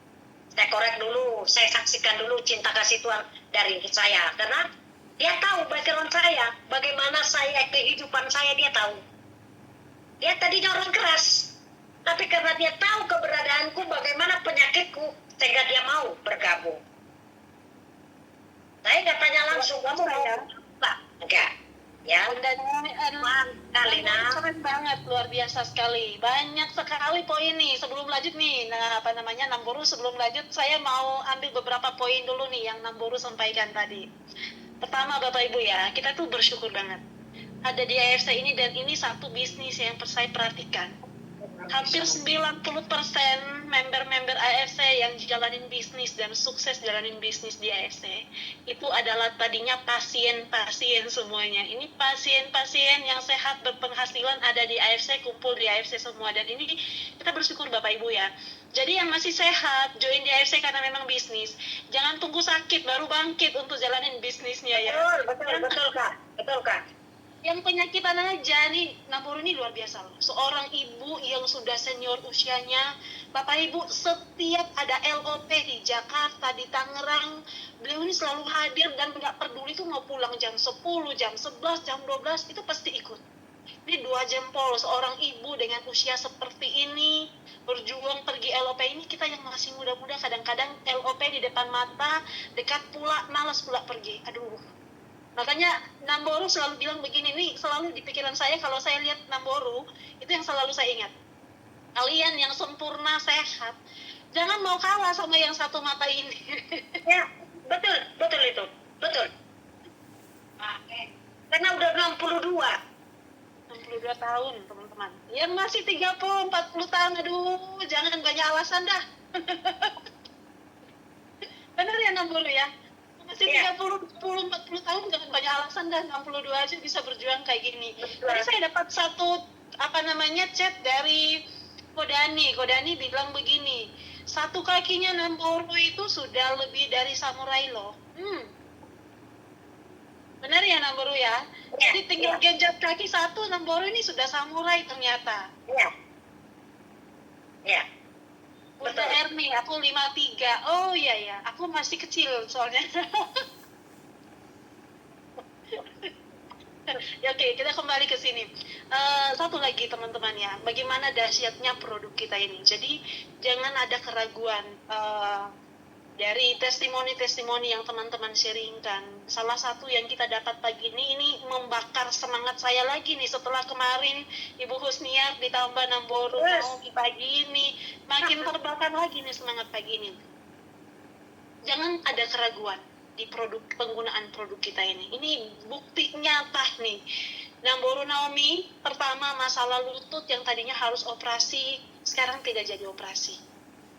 Saya korek dulu, saya saksikan dulu cinta kasih Tuhan dari saya. Karena dia tahu background saya, bagaimana kehidupan saya dia tahu. Dia tadinya orang keras, tapi karena dia tahu keberadaanku, bagaimana penyakit ibu sehingga dia mau bergabung? Saya nggak tanya langsung, kamu mau Pak? Enggak. Ya, Dan Kalina. keren banget, luar biasa sekali. Banyak sekali poin nih. Sebelum lanjut nih, Namboru, sebelum lanjut saya mau ambil beberapa poin dulu nih yang Namboru sampaikan tadi. Pertama, Bapak Ibu ya, kita tuh bersyukur banget ada di AFC ini, dan ini satu bisnis yang saya perhatikan. Hampir 90% member-member AFC yang jalanin bisnis dan sukses jalanin bisnis di AFC itu adalah tadinya pasien-pasien semuanya. Ini pasien-pasien yang sehat berpenghasilan ada di AFC, kumpul di AFC semua, dan ini kita bersyukur Bapak Ibu ya. Jadi yang masih sehat join di AFC karena memang bisnis. Jangan tunggu sakit baru bangkit untuk jalanin bisnisnya ya. Betul Kak. Yang penyakitan aja nih, Namboru ini luar biasa loh. Seorang ibu yang sudah senior usianya, Bapak Ibu, setiap ada LOP di Jakarta, di Tangerang, beliau ini selalu hadir dan nggak peduli tuh mau pulang jam 10, jam 11, jam 12, itu pasti ikut. Ini 2 jempol, seorang ibu dengan usia seperti ini, berjuang pergi LOP ini, kita yang masih muda-muda kadang-kadang LOP di depan mata, dekat pula, malas pula pergi. Aduh. Makanya Namboru selalu bilang begini, nih selalu di pikiran saya kalau saya lihat Namboru, itu yang selalu saya ingat. Kalian yang sempurna, sehat, jangan mau kalah sama yang satu mata ini. Ya, betul itu. Betul. Karena udah 62 tahun, teman-teman. Yang masih 30, 40 tahun, aduh, jangan banyak alasan dah. Benar ya Namboru ya? Masih 30, 40 tahun jangan banyak alasan dah, 62 aja bisa berjuang kayak gini. Tadi saya dapat satu chat dari Kodani bilang begini, satu kakinya Namboru itu sudah lebih dari samurai loh. Benar ya Namboru ya? Jadi tinggal genjot kaki satu, Namboru ini sudah samurai ternyata. Ya. Udah Ermi, aku 53. Oh iya ya, aku masih kecil soalnya. Ya, oke, kita kembali ke sini. Satu lagi teman-teman ya, bagaimana dahsyatnya produk kita ini. Jadi jangan ada keraguan dari testimoni-testimoni yang teman-teman sharingkan. Salah satu yang kita dapat pagi ini membakar semangat saya lagi nih setelah kemarin Ibu Husnia ditambah Namboru di pagi ini, makin terbakar lagi nih semangat pagi ini. Jangan ada keraguan di penggunaan produk kita ini. Ini bukti nyata nih. Namboru Naomi, pertama masalah lutut yang tadinya harus operasi, sekarang tidak jadi operasi.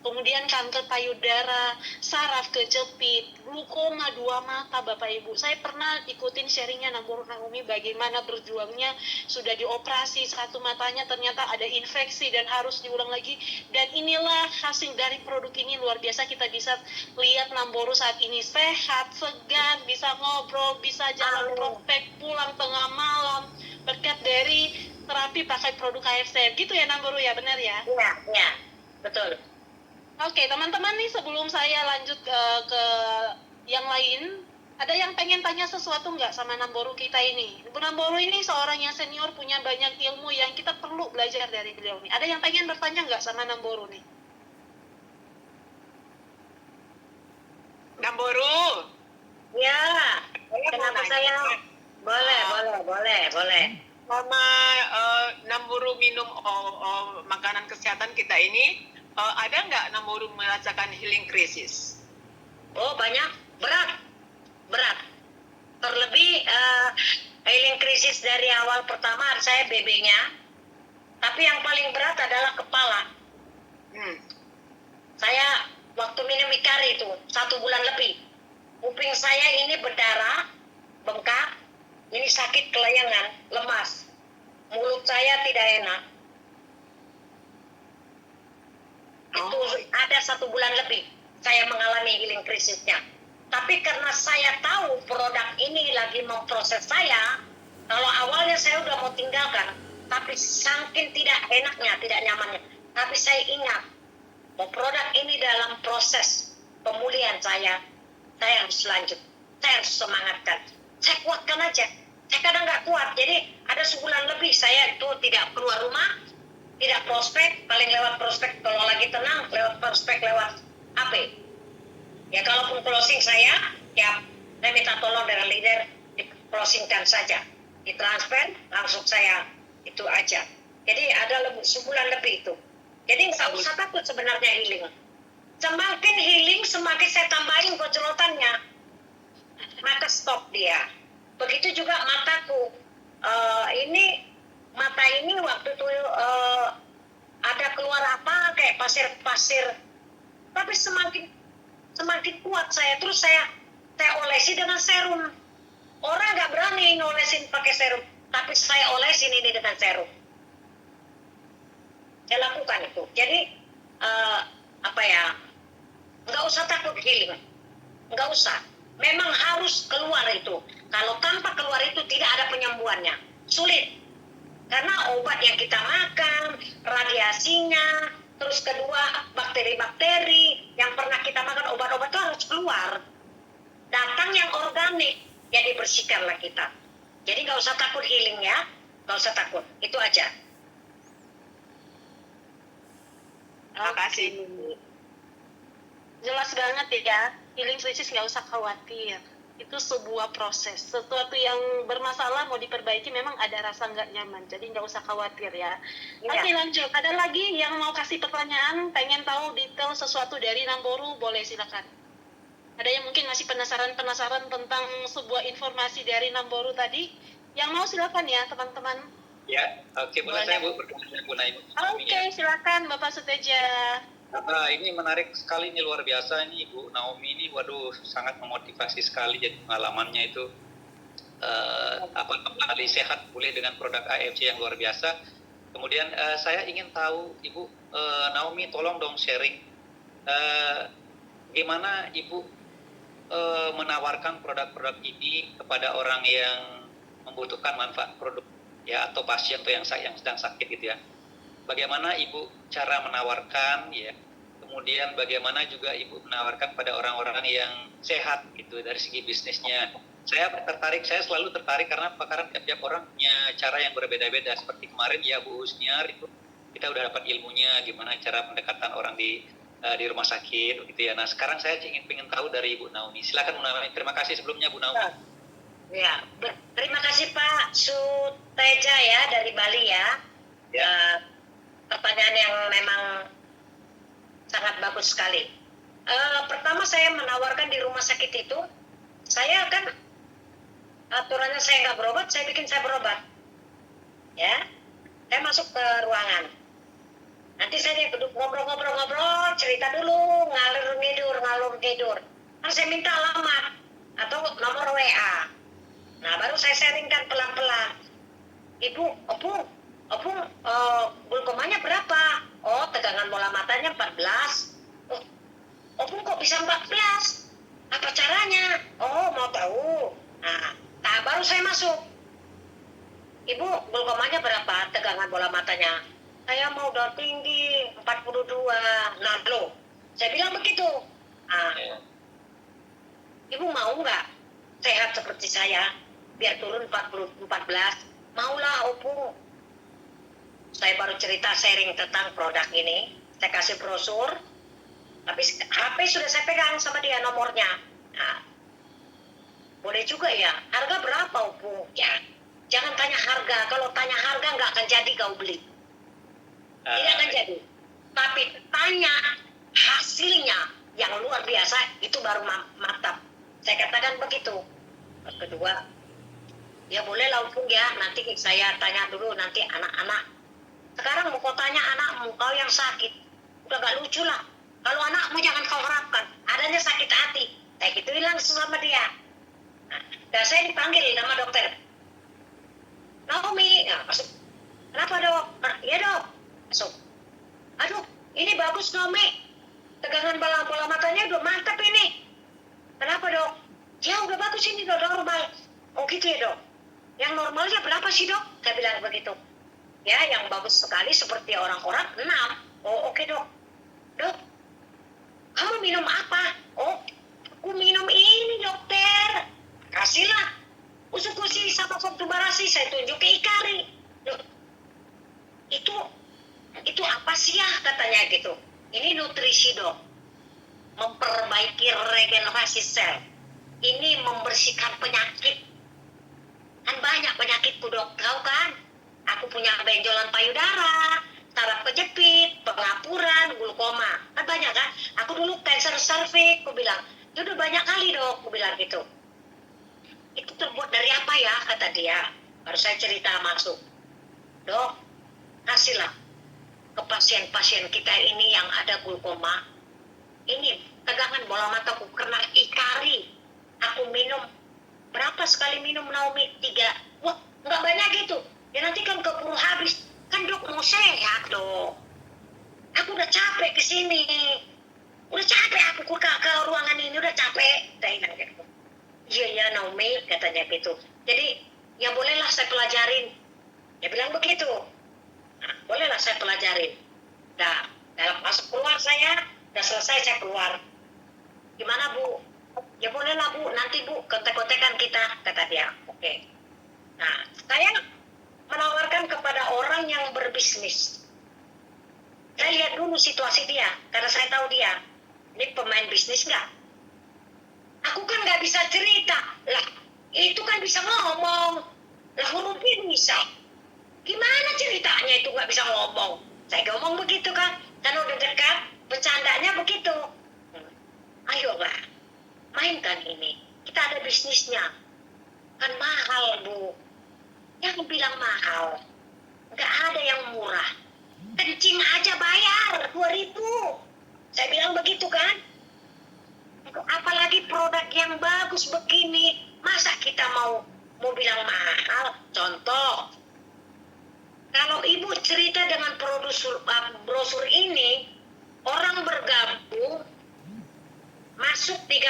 Kemudian kanker payudara, saraf kejepit, glukoma 2 mata Bapak Ibu. Saya pernah ikutin sharingnya Namboru Naomi bagaimana berjuangnya, sudah dioperasi satu matanya ternyata ada infeksi dan harus diulang lagi. Dan inilah hasil dari produk ini, luar biasa. Kita bisa lihat Namboru saat ini sehat, segar, bisa ngobrol, bisa jalan prospek, pulang tengah malam, berkat dari terapi pakai produk KFC. Gitu ya Namboru ya, benar ya? Iya, betul. Oke, teman-teman nih sebelum saya lanjut ke yang lain, ada yang pengen tanya sesuatu nggak sama Namboru kita ini? Bu Namboru ini seorang yang senior, punya banyak ilmu yang kita perlu belajar dari beliau nih. Ada yang pengen bertanya nggak sama Namboru nih? Namboru. Ya, Saya mau kenapa nanya. saya? Boleh. Sama Namboru minum makanan kesehatan kita ini, ada nggak Namboru merasakan healing crisis? Oh, banyak. Berat. Terlebih healing krisis dari awal pertama saya BB-nya. Tapi yang paling berat adalah kepala. Saya waktu minum Ikari itu 1 bulan lebih. Kuping saya ini berdarah, bengkak, ini sakit kelayangan, lemas. Mulut saya tidak enak. Itu ada 1 bulan lebih saya mengalami healing krisisnya. Tapi karena saya tahu produk ini lagi memproses saya, kalau awalnya saya udah mau tinggalkan, tapi saking tidak enaknya, tidak nyamannya, tapi saya ingat bahwa produk ini dalam proses pemulihan saya harus lanjut, saya harus semangatkan, saya kuatkan aja. Saya kadang nggak kuat, jadi ada sebulan lebih saya itu tidak keluar rumah, tidak prospek, paling lewat prospek kalau lagi tenang, lewat prospek, lewat AP. Ya kalaupun closing saya, ya saya minta tolong dengan leader di closingkan saja, ditransfer langsung saya itu aja. Jadi ada sebulan lebih itu. Jadi nggak usah takut sebenarnya healing. Semakin healing, semakin saya tambahin gojolotannya, maka stop dia. Begitu juga mataku. Mata ini waktu itu ada keluar apa kayak pasir-pasir, tapi semakin kuat saya, terus saya olesi dengan serum. Orang nggak berani ngolesin pakai serum, tapi saya olesin ini dengan serum. Saya lakukan itu. Jadi nggak usah takut healing, nggak usah. Memang harus keluar itu. Kalau tanpa keluar itu tidak ada penyembuhannya, sulit. Karena obat yang kita makan, radiasinya, terus kedua bakteri-bakteri yang pernah kita makan, obat-obat itu harus keluar. Datang yang organik, ya dibersihkanlah kita. Jadi nggak usah takut healing ya, nggak usah takut. Itu aja. Terima kasih. Jelas banget ya, healing krisis nggak usah khawatir. Itu sebuah proses, sesuatu yang bermasalah mau diperbaiki memang ada rasa nggak nyaman, jadi nggak usah khawatir ya. Oke, lanjut, ada lagi yang mau kasih pertanyaan, pengen tahu detail sesuatu dari Namboru, boleh silakan. Ada yang mungkin masih penasaran tentang sebuah informasi dari Namboru tadi, yang mau silakan ya teman-teman. Ya, oke, boleh saya Bu bertanya Bu Naim. Oke, silakan Bapak Suteja. Nah, ini menarik sekali, ini luar biasa ini Bu Naomi ini, waduh sangat memotivasi sekali, jadi pengalamannya itu kembali sehat pulih dengan produk AFC yang luar biasa. Kemudian saya ingin tahu Ibu Naomi, tolong dong sharing gimana Ibu menawarkan produk-produk ini kepada orang yang membutuhkan manfaat produk ya, atau pasien tuh yang sedang sakit gitu ya. Bagaimana Ibu cara menawarkan ya, kemudian bagaimana juga Ibu menawarkan pada orang-orang yang sehat gitu dari segi bisnisnya. Saya selalu tertarik karena tiap-tiap orang punya cara yang berbeda-beda. Seperti kemarin ya Bu Husniar itu kita udah dapat ilmunya gimana cara pendekatan orang di rumah sakit gitu ya. Nah sekarang saya ingin tahu dari Ibu Naomi. Silakan Bu Naomi. Terima kasih sebelumnya Bu Naomi. Ya, terima kasih Pak Suteja ya dari Bali ya. Pertanyaan yang memang sangat bagus sekali. Pertama saya menawarkan di rumah sakit itu, saya kan aturannya saya nggak berobat, saya bikin saya berobat. Ya, saya masuk ke ruangan. Nanti saya duduk ngobrol, cerita dulu, ngalur ngidur. Kan saya minta alamat atau nomor WA. Nah, baru saya sharingkan pelan-pelan. Ibu, Opung, glukomanya berapa? Oh, tegangan bola matanya 14. Oh, Opung kok bisa 14? Apa caranya? Oh, mau tahu. Nah, baru saya masuk. Ibu, glukomanya berapa? Tegangan bola matanya. Saya mau darah tinggi 42. Nah, loh, saya bilang begitu. Ibu mau nggak sehat seperti saya? Biar turun 14. Maulah, Opung. Saya baru cerita sharing tentang produk ini. Saya kasih brosur. Tapi HP sudah saya pegang sama dia nomornya. Nah, boleh juga ya. Harga berapa, Opung? Ya, jangan tanya harga. Kalau tanya harga nggak akan jadi kau beli. Tidak akan jadi. Tapi tanya hasilnya yang luar biasa, itu baru mantap. Saya katakan begitu. Kedua, ya boleh lah Opung ya. Nanti saya tanya dulu nanti anak-anak. Sekarang mau kau tanya anakmu, kau yang sakit. Udah gak lucu lah. Kalau anakmu jangan kau harapkan. Adanya sakit hati. Saya gituin langsung sama dia. Dan saya dipanggil nama dokter. Naomi. Nah, masuk. Kenapa dok? Iya dok. Masuk. Aduh, ini bagus Naomi. Tegangan bola matanya udah mantap ini. Kenapa dok? Ya udah bagus ini dok, normal. Oh gitu ya dok. Yang normalnya berapa sih dok? Saya bilang begitu. Ya, yang bagus sekali seperti orang-orang 6. Oh, oke dok. Dok, kamu minum apa? Oh, aku minum ini dokter. Kasihlah. Usus-usus sama kontubarasi, saya tunjuk ke Ikari. Dok, itu apa sih ya katanya gitu. Ini nutrisi dok. memperbaiki regenerasi sel. Ini membersihkan penyakit. Kan banyak penyakitku dok, tahu kan? Aku punya benjolan payudara, saraf kejepit, pengapuran, glukoma. Kan banyak kan? Aku dulu cancer cervix, aku bilang. Itu udah banyak kali dok, aku bilang gitu. Itu terbuat dari apa ya, kata dia. Baru saya cerita masuk. Dok, kasihlah ke pasien-pasien kita ini yang ada glukoma. Ini tegangan bola mataku kena ikari. Aku minum. Berapa sekali minum Naomi? 3. Wah, nggak banyak gitu. Ya nanti kan keburu habis. Kan dok mau sehat dok. Aku udah capek kesini. Udah capek aku ke ruangan ini, udah capek. Saya bilang gitu. Iya ya Naomi, katanya gitu. Jadi ya bolehlah saya pelajarin. Dia bilang begitu. Nah, bolehlah saya pelajarin. Nah, dalam masuk keluar saya, udah selesai saya keluar. Gimana bu? Ya bolehlah bu, nanti bu kontek-kontekan kita, kata dia. Oke. Nah, saya menawarkan kepada orang yang berbisnis. Saya lihat dulu situasi dia, karena saya tahu dia. Ini pemain bisnis nggak? Aku kan nggak bisa cerita. Lah, itu kan bisa ngomong. Lah, huruf ini bisa. Gimana ceritanya itu nggak bisa ngomong? Saya ngomong begitu kan. Kan udah dekat, bercandanya begitu. Ayolah, mainkan ini. Kita ada bisnisnya. Kan mahal, Bu. Yang bilang mahal. Nggak ada yang murah. Kencing aja bayar 2.000. Saya bilang begitu kan. Apalagi produk yang bagus begini. Masa kita mau bilang mahal? Contoh. Kalau ibu cerita dengan brosur ini, orang bergabung masuk 3,6.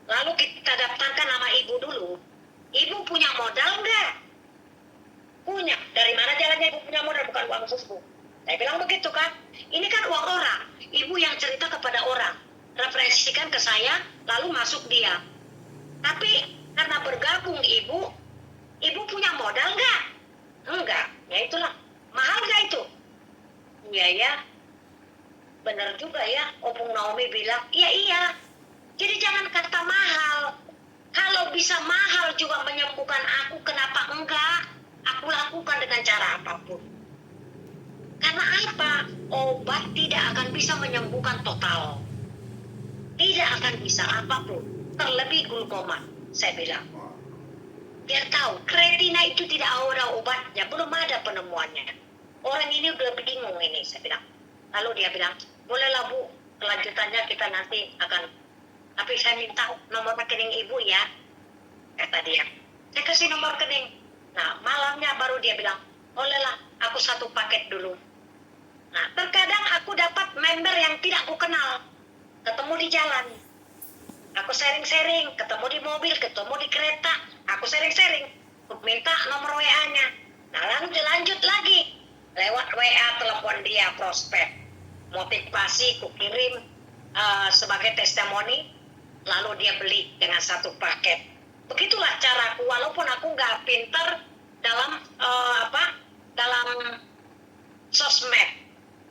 Lalu kita daftarkan nama ibu dulu. Ibu punya modal nggak? Punya. Dari mana jalannya ibu punya modal? Bukan uang susu. Saya bilang begitu kan. Ini kan uang orang. Ibu yang cerita kepada orang. Referensikan ke saya, lalu masuk dia. Tapi karena bergabung ibu punya modal nggak? Enggak. Ya itulah. Mahal nggak itu? Iya ya. Benar juga ya. Opung Naomi bilang, iya. Jadi jangan kata mahal. Kalau bisa mahal juga menyembuhkan aku, kenapa enggak? Aku lakukan dengan cara apapun. Karena apa? Obat tidak akan bisa menyembuhkan total. Tidak akan bisa apapun. Terlebih glukoma, saya bilang. Biar tahu, kreatina itu tidak ada obatnya, belum ada penemuannya. Orang ini udah bingung ini, saya bilang. Lalu dia bilang, bolehlah Bu, kelanjutannya kita nanti akan. Tapi saya minta nomor rekening ibu ya, kata dia. Saya kasih nomor rekening. Nah, malamnya baru dia bilang, bolehlah, aku 1 paket dulu. Nah, terkadang aku dapat member yang tidak aku kenal. Ketemu di jalan. Aku sharing-sharing, ketemu di mobil, ketemu di kereta. Aku sharing-sharing. Aku minta nomor WA-nya. Nah, lalu dilanjut lagi. Lewat WA, telepon dia, prospek. Motivasi, ku kirim sebagai testimoni. Lalu dia beli dengan 1 paket. Begitulah caraku, walaupun aku nggak pinter dalam dalam sosmed.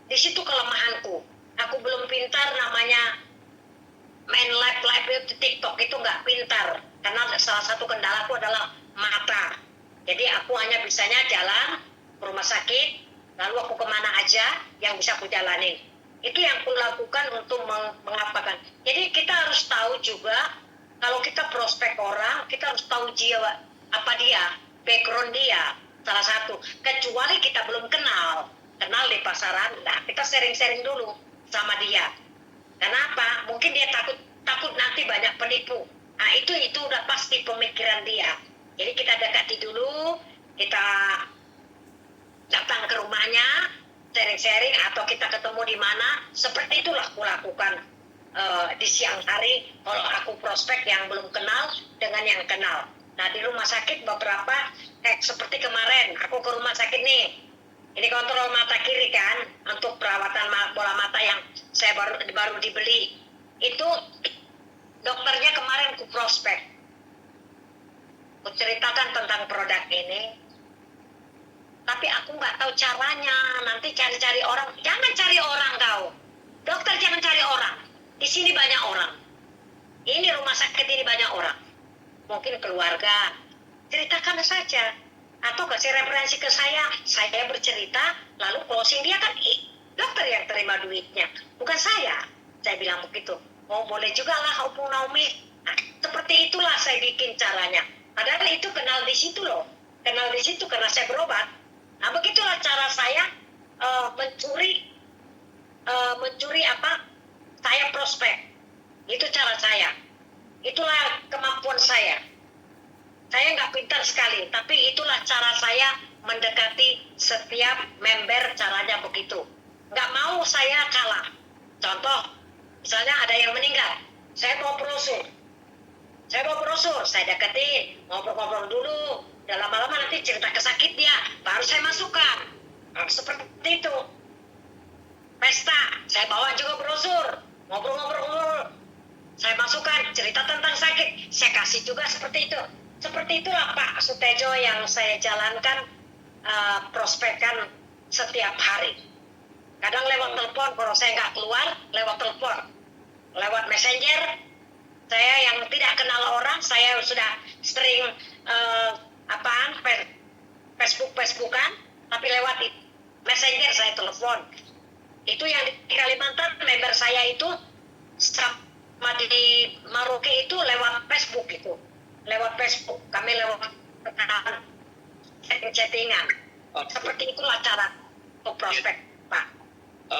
Di situ kelemahanku. Aku belum pintar namanya main live di TikTok, itu nggak pintar. Karena salah satu kendalaku adalah mata. Jadi aku hanya bisanya jalan ke rumah sakit, lalu aku kemana aja yang bisa aku jalanin. Itu yang aku lakukan untuk mengapakan. Jadi kita harus tahu juga, kalau kita prospek orang, kita harus tahu jiwa apa dia, background dia, salah satu. Kecuali kita belum kenal di pasaran, nah kita sharing-sharing dulu sama dia. Kenapa? Mungkin dia takut nanti banyak penipu. Nah itu udah pasti pemikiran dia. Jadi kita dekati dulu, kita datang ke rumahnya, sharing-sharing, atau kita ketemu di mana. Seperti itulah aku lakukan di siang hari kalau aku prospek yang belum kenal dengan yang kenal. Nah di rumah sakit beberapa seperti kemarin aku ke rumah sakit nih. Ini kontrol mata kiri kan, untuk perawatan bola mata yang saya baru dibeli. Itu dokternya kemarin ku prospek. Ku ceritakan tentang produk ini. Tapi aku nggak tahu caranya. Nanti cari-cari orang. Jangan cari orang kau. Dok, Dokter jangan cari orang. Di sini banyak orang. Ini rumah sakit ini banyak orang. Mungkin keluarga. Ceritakan saja. Atau kasih referensi ke saya bercerita, lalu closing dia kan dokter yang terima duitnya, bukan saya. Saya bilang begitu. Oh boleh juga lah Opung Naomi. Nah, seperti itulah saya bikin caranya. Padahal itu kenal di situ loh. Kenal di situ karena saya berobat. Nah begitulah cara saya mencuri apa? Saya prospek. Itu cara saya. Itulah kemampuan saya. Saya nggak pintar sekali, tapi itulah cara saya mendekati setiap member, caranya begitu. Nggak mau saya kalah. Contoh, misalnya ada yang meninggal, saya mau brosur. Saya deketin, ngobrol-ngobrol dulu. Udah lama-lama nanti cerita kesakit dia, baru saya masukkan. Nah, seperti itu. Pesta, saya bawa juga brosur. Ngobrol-ngobrol. Saya masukkan cerita tentang sakit, saya kasih juga seperti itu. Seperti itulah Pak Sutejo yang saya jalankan, prospekkan setiap hari. Kadang lewat telepon, kalau saya nggak keluar, lewat telepon. Lewat messenger, saya yang tidak kenal orang, saya sudah sering Facebookan, tapi lewat messenger saya telepon. Itu yang di Kalimantan, member saya itu sama di Maroke itu lewat Facebook itu. Lewat Facebook, kami lewat chattingan. Seperti itulah cara untuk prospek, Pak.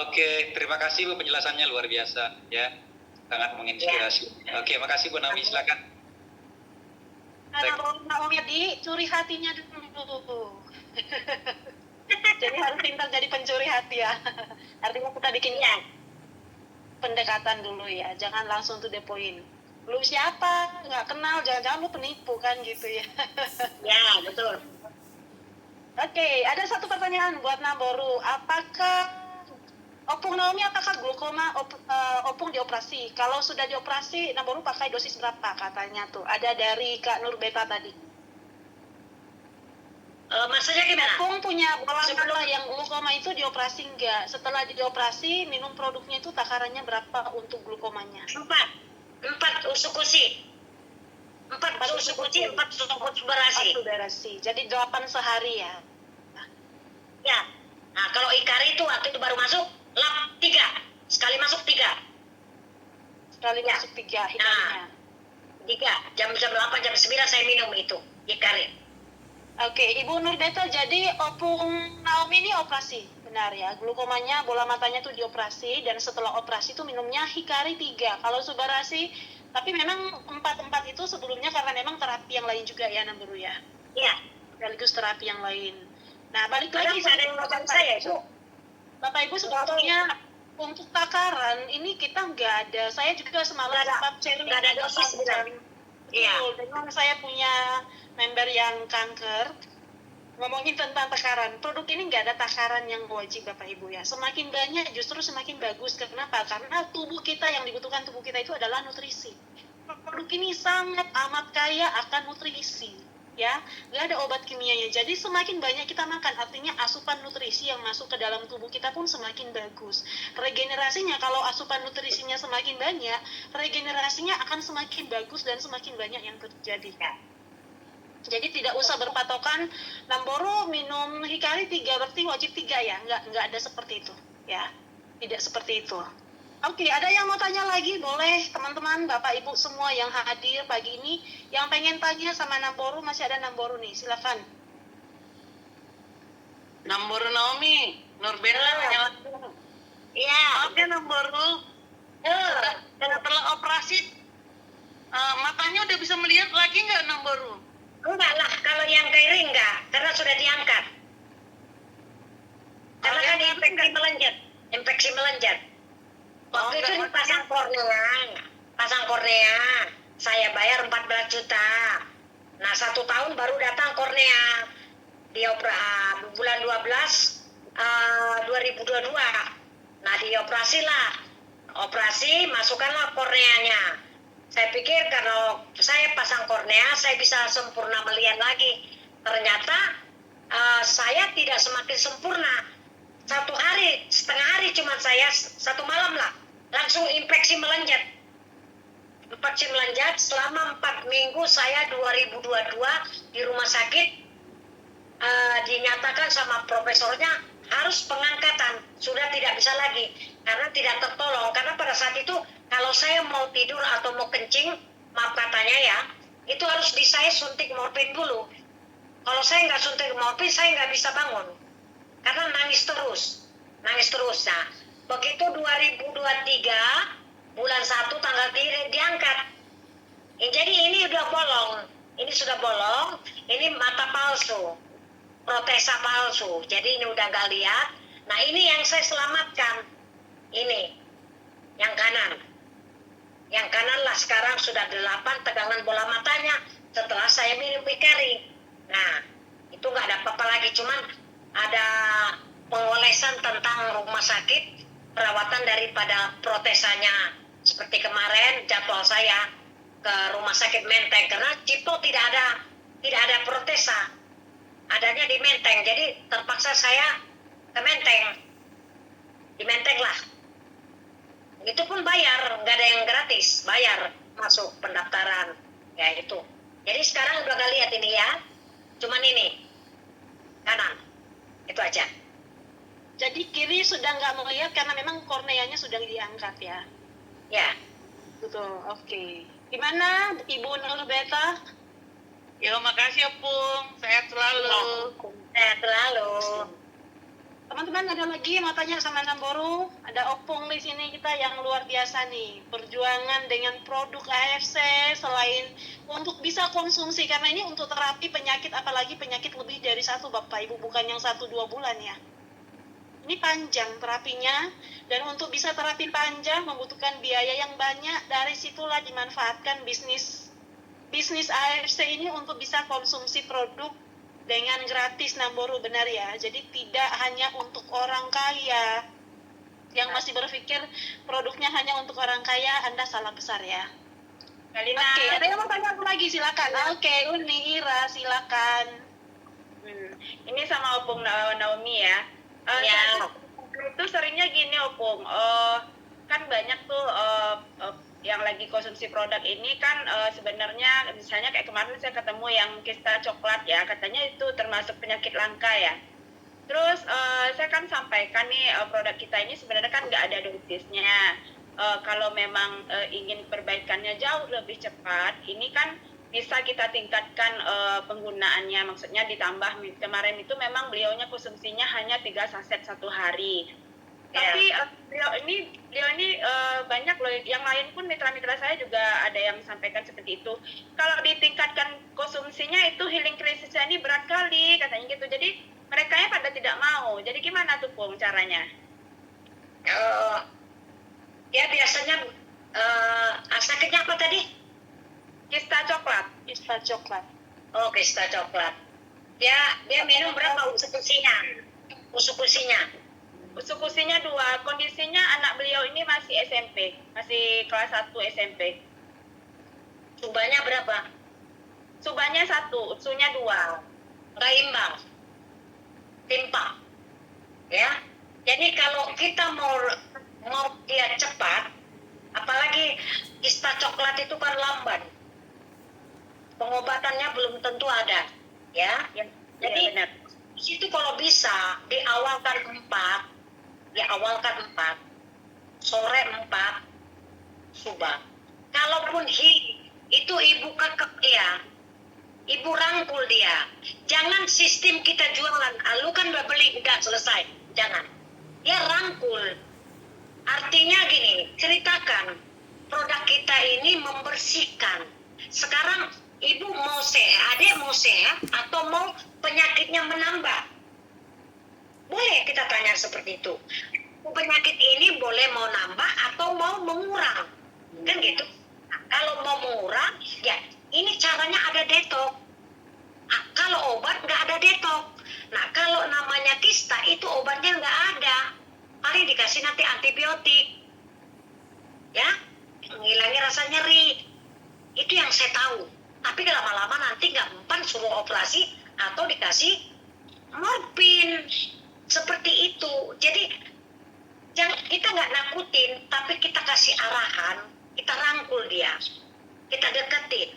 Oke, terima kasih Bu, penjelasannya luar biasa ya, sangat menginspirasi. Oke, makasih Bu Naomi, silakan. Naomi curi hatinya dulu. Jadi harus pintar jadi pencuri hati ya. Artinya kita bikin pendekatan dulu ya, jangan langsung to the point. Lu siapa? Nggak kenal, jangan-jangan lu penipu kan gitu ya. Ya, betul. Oke, ada satu pertanyaan buat Namboru. Apakah Opung Naomi, apakah glukoma Opung dioperasi? Kalau sudah dioperasi, Namboru pakai dosis berapa katanya tuh? Ada dari Kak Nurbeta tadi. Maksudnya gimana? Opung punya bola mata yang glukoma itu dioperasi enggak? Setelah dioperasi, minum produknya itu takarannya berapa untuk glukomanya? 4 usukusi. 4 usukusi, 4 subarasi. Jadi 8 sehari ya? Ya. Nah, kalau Ikari itu waktu itu baru masuk, lap 3. Sekali masuk 3. Sekali masuk 3 hitungannya. 3. Jam 8, jam 9 saya minum itu, Ikari. Oke, Ibu Nurbeta, jadi Opung Naomi ini operasi, benar ya? Glukomanya, bola matanya tuh dioperasi, dan setelah operasi tuh minumnya Hikari 3. Kalau Subarasi, tapi memang 4 itu sebelumnya karena memang terapi yang lain juga ya, Namboru ya? Iya. Sekaligus terapi yang lain. Nah, balik Kadang lagi ada yang makan saya itu. Bapak Ibu sebetulnya untuk takaran ini kita nggak ada. Saya juga semalam sempat sharing. Nggak ada dosis sebenarnya. Iya. Dengan saya punya member yang kanker, ngomongin tentang takaran. Produk ini nggak ada takaran yang wajib Bapak Ibu ya. Semakin banyak justru semakin bagus. Kenapa? Karena tubuh kita, yang dibutuhkan tubuh kita itu adalah nutrisi. Produk ini sangat amat kaya akan nutrisi. Ya, nggak ada obat kimianya. Jadi semakin banyak kita makan, artinya asupan nutrisi yang masuk ke dalam tubuh kita pun semakin bagus. Regenerasinya, kalau asupan nutrisinya semakin banyak, regenerasinya akan semakin bagus dan semakin banyak yang terjadi. Jadi tidak usah berpatokan Namboru minum Hikari 3 berarti wajib 3 ya, nggak ada seperti itu ya, tidak seperti itu. Oke, ada yang mau tanya lagi? Boleh teman-teman, Bapak Ibu semua yang hadir pagi ini, yang pengen tanya sama Namboru, masih ada Namboru nih, silakan. Namboru Naomi, Nurbeta nanya lagi. Iya. Oke Namboru, setelah operasi matanya udah bisa melihat lagi nggak Namboru? Enggak lah, kalau yang kiri enggak, karena sudah diangkat. Karena kan infeksi melenjat. Waktu itu dipasang kornea, saya bayar 14 juta. Nah 1 tahun baru datang kornea di bulan 12 2022. Nah operasi masukkanlah korneanya. Saya pikir kalau saya pasang kornea saya bisa sempurna melihat lagi. Ternyata saya tidak semakin sempurna. 1 hari, setengah hari cuma saya 1 malam lah. langsung infeksi melenjat. Selama 4 minggu saya 2022 di rumah sakit, dinyatakan sama profesornya harus pengangkatan, sudah tidak bisa lagi karena tidak tertolong. Karena pada saat itu kalau saya mau tidur atau mau kencing, maaf katanya ya, itu harus saya suntik morfin dulu. Kalau saya nggak suntik morfin, saya nggak bisa bangun karena nangis terus. Nah, begitu 2023 bulan 1 tanggal 3 diangkat. Jadi ini udah bolong, ini sudah bolong, ini mata palsu, protesa palsu. Jadi ini udah nggak lihat. Nah ini yang saya selamatkan, ini yang kanan. Yang kanan lah sekarang sudah 8 tegangan bola matanya setelah saya minum Vicari. Nah itu nggak ada apa-apa lagi, cuman ada pengolesan tentang rumah sakit, perawatan daripada protesanya. Seperti kemarin jadwal saya ke rumah sakit Menteng karena Cipto tidak ada protesa, adanya di Menteng, jadi terpaksa saya ke Menteng, di Menteng lah. Itu pun bayar, nggak ada yang gratis, bayar masuk pendaftaran ya itu. Jadi sekarang udah gak lihat ini ya, cuman ini kanan, itu aja. Jadi kiri sudah nggak melihat karena memang korneanya sudah diangkat ya. Ya. Betul, oke. Gimana Ibu Nurbeta? Ya, makasih Opung. Sehat selalu. Sehat selalu. Teman-teman ada lagi yang mau tanya sama Namboru? Ada Opung di sini kita yang luar biasa nih. Perjuangan dengan produk AFC selain untuk bisa konsumsi, karena ini untuk terapi penyakit, apalagi penyakit lebih dari 1 Bapak Ibu, bukan yang 1-2 bulan ya. Ini panjang terapinya, dan untuk bisa terapi panjang membutuhkan biaya yang banyak. Dari situlah dimanfaatkan bisnis AFC ini untuk bisa konsumsi produk dengan gratis, Namboru, benar ya. Jadi tidak hanya untuk orang kaya. Yang masih berpikir produknya hanya untuk orang kaya, Anda salah besar ya. Oke, ada yang mau tanya apa lagi? Silakan. Oke, Uni, Ira, silakan. Ini sama Opung Naomi ya. Ya. Itu seringnya gini Opung, kan banyak tuh yang lagi konsumsi produk ini kan sebenarnya misalnya kayak kemarin saya ketemu yang kista coklat ya, katanya itu termasuk penyakit langka ya. Terus saya kan sampaikan nih produk kita ini sebenarnya kan nggak ada dosisnya. Kalau memang ingin perbaikannya jauh lebih cepat, ini kan bisa kita tingkatkan penggunaannya, maksudnya ditambah. Kemarin itu memang beliaunya konsumsinya hanya 3 saset 1 hari. Tapi beliau ini banyak loh, yang lain pun mitra-mitra saya juga ada yang sampaikan seperti itu. Kalau ditingkatkan konsumsinya itu healing krisisnya ini berat kali katanya gitu. Jadi mereka pada tidak mau. Jadi gimana tuh Pung caranya? Ya biasanya sakitnya apa tadi? Kista coklat. Kista coklat. Oh, kista coklat. Dia minum berapa usuk-usinya? Usuk-usinya 2. Kondisinya anak beliau ini masih SMP, masih kelas 1 SMP. Subahnya berapa? Subahnya 1, usunya 2. Nggak imbang. Timpang. Ya. Jadi kalau kita mau dia cepat, apalagi kista coklat itu kan lamban. Pengobatannya belum tentu ada, ya. Jadi benar. Di situ kalau bisa diawalkan 4, sore 4, subuh. Kalaupun itu ibu kekek dia, ibu rangkul dia. Jangan sistem kita jualan, lu kan udah beli udah selesai, jangan. Dia rangkul. Artinya gini, ceritakan produk kita ini membersihkan. Sekarang ibu mau sehat, adik mau sehat atau mau penyakitnya menambah? Boleh kita tanya seperti itu. Penyakit ini boleh mau nambah atau mau mengurang, kan gitu. Nah, kalau mau mengurang, ya ini caranya ada detok. Nah, kalau obat nggak ada detok. Nah kalau namanya kista itu obatnya nggak ada, paling dikasih nanti antibiotik, ya, menghilangin rasa nyeri. Itu yang saya tahu. Tapi lama-lama nanti nggak mempan suruh operasi atau dikasih morfin seperti itu. Jadi kita nggak nakutin, tapi kita kasih arahan, kita rangkul dia, kita deketin.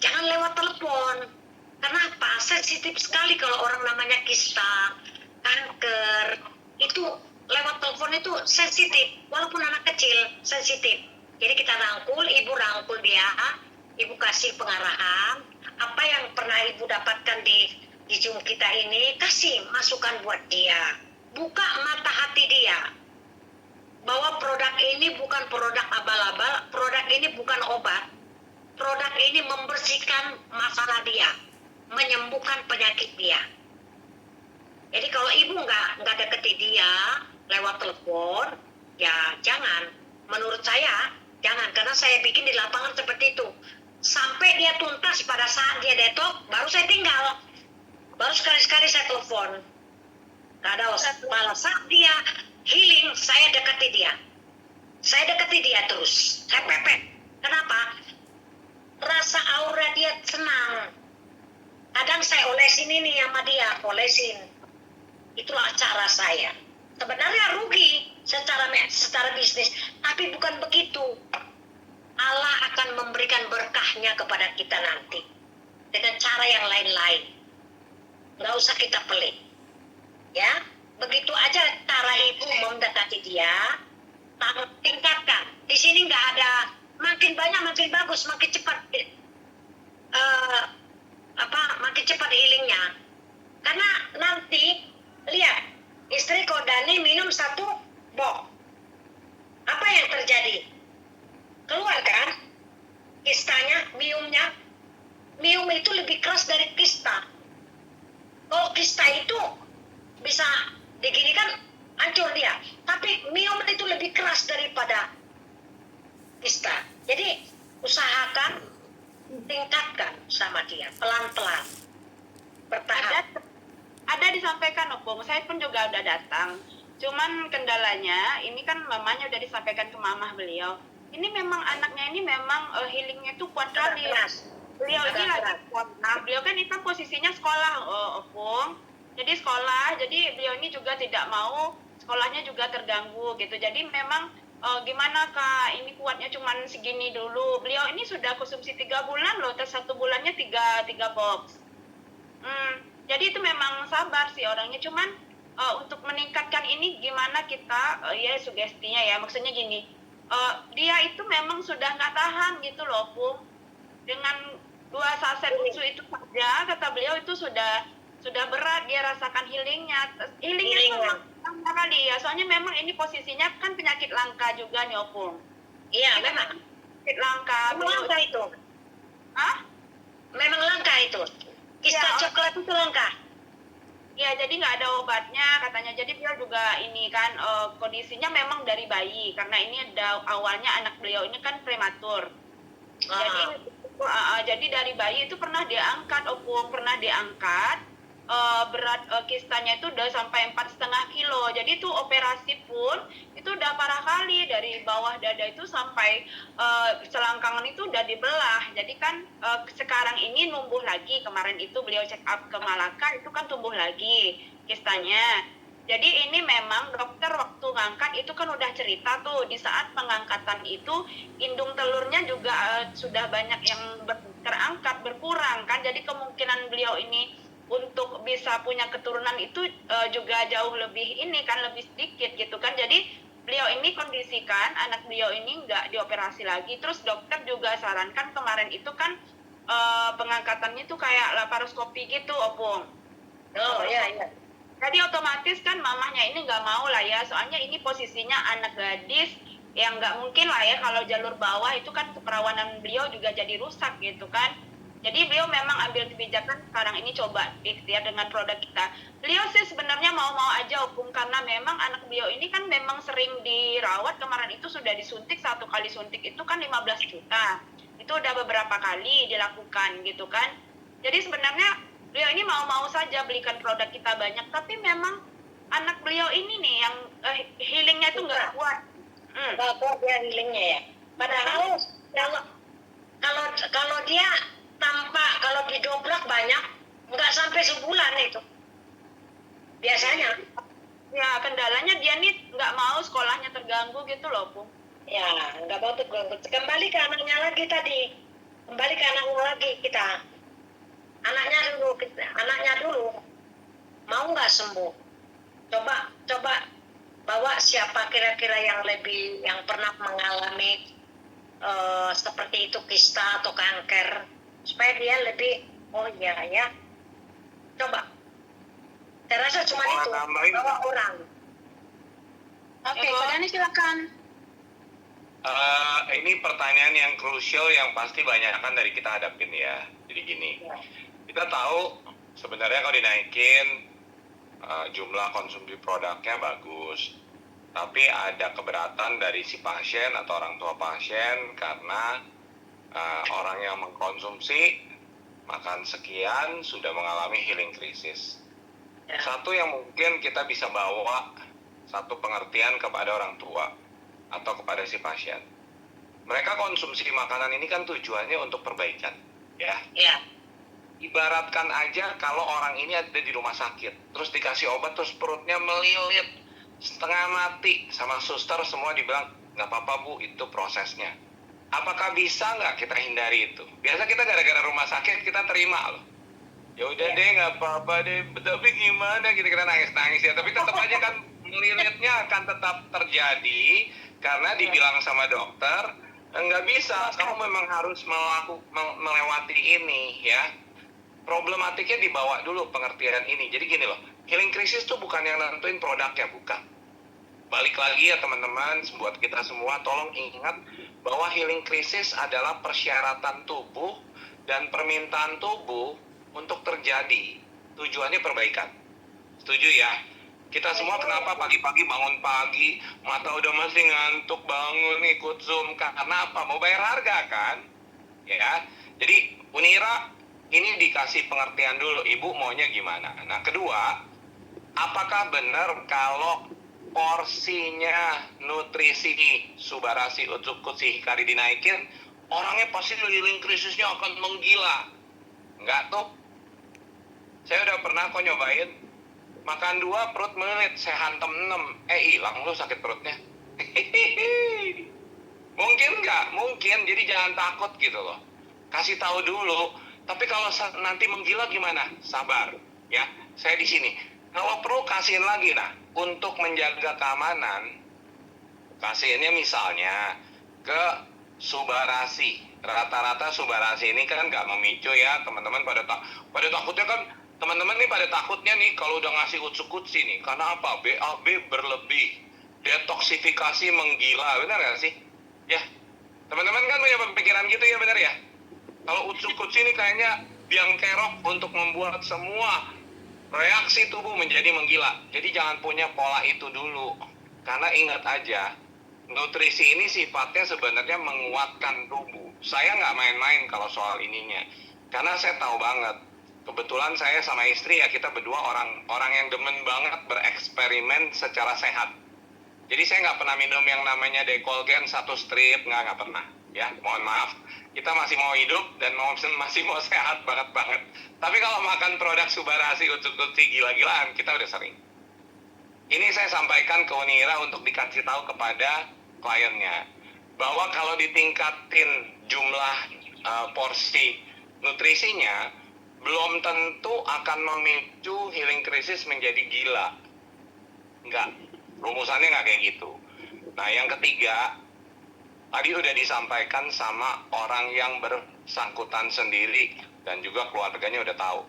Jangan lewat telepon. Kenapa? Sensitif sekali kalau orang namanya kista, kanker, itu lewat telepon itu sensitif, walaupun anak kecil sensitif. Jadi kita rangkul, ibu rangkul dia, ibu kasih pengarahan, apa yang pernah ibu dapatkan di Zoom kita ini, kasih masukan buat dia, buka mata hati dia, bahwa produk ini bukan produk abal-abal, produk ini bukan obat, produk ini membersihkan masalah dia, menyembuhkan penyakit dia. Jadi kalau ibu nggak deketi dia lewat telepon, ya jangan. Menurut saya jangan, karena saya bikin di lapangan seperti itu. Sampai dia tuntas, pada saat dia detox, baru saya tinggal. Baru sekali-sekali saya telepon. Pada saat dia healing, saya deketi dia. Saya deketi dia terus. Saya pepet. Kenapa? Rasa aura dia senang. Kadang saya olesin ini sama dia, olesin. Itulah cara saya. Sebenarnya rugi secara bisnis, tapi bukan begitu. Allah akan memberikan berkahnya kepada kita nanti dengan cara yang lain-lain. Nggak usah kita pelit, ya. Begitu aja cara ibu mendekati dia, tingkatkan. Di sini nggak ada makin banyak makin bagus, makin cepat, makin cepat healingnya. Karena nanti lihat, istri Kodani minum 1 box. Apa yang terjadi? Keluar kan kistanya, miumnya. Mium itu lebih keras dari kista. Kalau kista itu bisa diginikan, hancur dia. Tapi mium itu lebih keras daripada kista. Jadi usahakan, tingkatkan sama dia, pelan-pelan. Bertahap. Ada disampaikan Opung, saya pun juga udah datang. Cuman kendalanya, ini kan mamanya udah disampaikan ke mamah beliau. Ini memang anaknya ini memang healingnya tuh kuat kali. Beliau ini lagi kuat. Nah, beliau kan itu posisinya sekolah, Opung. Jadi sekolah, jadi beliau ini juga tidak mau sekolahnya juga terganggu gitu. Jadi memang gimana Kak, ini kuatnya cuman segini dulu. Beliau ini sudah konsumsi 3 bulan loh, terus 1 bulannya 3 box. Jadi itu memang sabar sih orangnya, cuman untuk meningkatkan ini gimana kita, ya sugestinya ya, maksudnya gini, dia itu memang sudah nggak tahan gitu loh, Pung. Dengan 2 saset susu itu saja, kata beliau itu sudah berat dia rasakan healingnya memang lama kali ya, soalnya memang ini posisinya kan penyakit langka juga nih, Opung. Iya, memang. Penyakit langka. Memang langka itu. Hah? Memang langka itu. Kista coklat itu langka. Ya, jadi nggak ada obatnya katanya. Jadi beliau juga ini kan kondisinya memang dari bayi, karena ini awalnya anak beliau ini kan prematur. Jadi dari bayi itu pernah diangkat, Opung, pernah diangkat. Berat kistanya itu udah sampai 4,5 kilo. Jadi itu operasi pun itu udah parah kali, dari bawah dada itu sampai selangkangan itu udah dibelah. Jadi kan sekarang ini numbuh lagi. Kemarin itu beliau check up ke Malaka, itu kan tumbuh lagi kistanya. Jadi ini memang dokter waktu ngangkat itu kan udah cerita tuh, di saat pengangkatan itu indung telurnya juga sudah banyak yang terangkat, berkurang kan. Jadi kemungkinan beliau ini untuk bisa punya keturunan itu juga jauh lebih ini kan, lebih sedikit gitu kan. Jadi beliau ini kondisikan anak beliau ini nggak dioperasi lagi. Terus dokter juga sarankan kemarin itu kan pengangkatannya itu kayak laparoskopi gitu, Opung. Oh iya. Jadi otomatis kan mamahnya ini nggak mau lah ya, soalnya ini posisinya anak gadis yang nggak mungkin lah ya kalau jalur bawah itu kan keperawanan beliau juga jadi rusak gitu kan. Jadi beliau memang ambil kebijakan sekarang ini coba ikhtiar dengan produk kita. Beliau sih sebenarnya mau-mau aja, Opung, karena memang anak beliau ini kan memang sering dirawat. Kemarin itu sudah disuntik, 1 kali suntik itu kan 15 juta. Itu udah beberapa kali dilakukan gitu kan. Jadi sebenarnya beliau ini mau-mau saja belikan produk kita banyak, tapi memang anak beliau ini nih yang healingnya itu nggak kuat. Nggak kuat dia healingnya ya. Padahal kalau dia tanpa, kalau didobrak banyak, nggak sampai sebulan itu biasanya. Ya kendalanya dia dia nih nggak mau sekolahnya terganggu gitu loh, Bu. Ya, nggak mau tuh. Kembali ke anaknya lagi tadi. Kembali ke anaknya lagi kita. Anaknya dulu. Mau nggak sembuh? Coba bawa siapa kira-kira yang pernah mengalami seperti itu, kista atau kanker, supaya dia lebih, oh iya ya. Coba. Saya rasa cuma Mau itu. nambahin? Bawa orang. Oke, Pak Dhani silakan. Ini pertanyaan yang krusial yang pasti banyak kan dari kita hadapin ya. Jadi gini, kita tahu sebenarnya kalau dinaikin jumlah konsumsi produknya bagus, tapi ada keberatan dari si pasien atau orang tua pasien karena orang yang mengkonsumsi makan sekian sudah mengalami healing crisis. Satu yang mungkin kita bisa bawa satu pengertian kepada orang tua atau kepada si pasien. Mereka konsumsi makanan ini kan tujuannya untuk perbaikan, ya. Ya. Ibaratkan aja kalau orang ini ada di rumah sakit, terus dikasih obat, terus perutnya melilit, setengah mati, sama suster semua dibilang, nggak apa-apa Bu, itu prosesnya. Apakah bisa nggak kita hindari itu? Biasa kita gara-gara rumah sakit, kita terima loh. Ya udah deh, nggak apa-apa deh, tapi gimana, kita nangis-nangis ya, tapi tetap aja kan melilitnya akan tetap terjadi, karena dibilang sama dokter, nggak bisa, kamu memang harus melewati ini ya. Problematiknya dibawa dulu pengertian ini. Jadi gini loh, healing crisis tuh bukan yang nentuin produknya, bukan. Balik lagi ya teman-teman, buat kita semua tolong ingat bahwa healing crisis adalah persyaratan tubuh dan permintaan tubuh untuk terjadi. Tujuannya perbaikan. Setuju ya? Kita semua kenapa pagi-pagi bangun pagi, mata udah masih ngantuk, bangun ikut Zoom, karena apa? Mau bayar harga kan? Ya. Jadi Unira ini dikasih pengertian dulu, Ibu maunya gimana? Nah, kedua, apakah benar kalau porsinya nutrisi Subarasi Utsukutsu Hikari dinaikin, orangnya pasti healing krisisnya akan menggila? Enggak tuh. Saya udah pernah kok nyobain. Makan 2, perut melilit, saya hantam 6. Hilang lu sakit perutnya. Mungkin nggak? Mungkin, jadi jangan takut gitu loh. Kasih tahu dulu. Tapi kalau nanti menggila gimana? Sabar, ya. Saya di sini. Kalau perlu kasihin lagi, nah, untuk menjaga keamanan, kasihinnya misalnya ke Subarasi. Rata-rata Subarasi ini kan nggak memicu ya, teman-teman pada takutnya kan. Teman-teman nih pada takutnya nih kalau udah ngasih Utsukutsu nih, karena apa? BAB berlebih, detoksifikasi menggila, benar nggak sih? Ya, teman-teman kan punya pemikiran gitu ya, benar ya? Kalau Utsukutsu ini kayaknya biang kerok untuk membuat semua reaksi tubuh menjadi menggila. Jadi jangan punya pola itu dulu, karena ingat aja, nutrisi ini sifatnya sebenarnya menguatkan tubuh. Saya nggak main-main kalau soal ininya, karena saya tahu banget. Kebetulan saya sama istri ya, kita berdua orang yang demen banget bereksperimen secara sehat. Jadi saya nggak pernah minum yang namanya Decolgen 1 strip, nggak pernah. Ya, mohon maaf. Kita masih mau hidup dan masih mau sehat banget. Tapi kalau makan produk Subarasi Utsukutsu gila-gilaan, kita udah sering. Ini saya sampaikan ke Unira untuk dikasih tahu kepada kliennya, bahwa kalau ditingkatin jumlah porsi nutrisinya, belum tentu akan memicu healing crisis menjadi gila. Enggak, rumusannya nggak kayak gitu. Nah, yang ketiga, tadi udah disampaikan sama orang yang bersangkutan sendiri dan juga keluarganya udah tahu.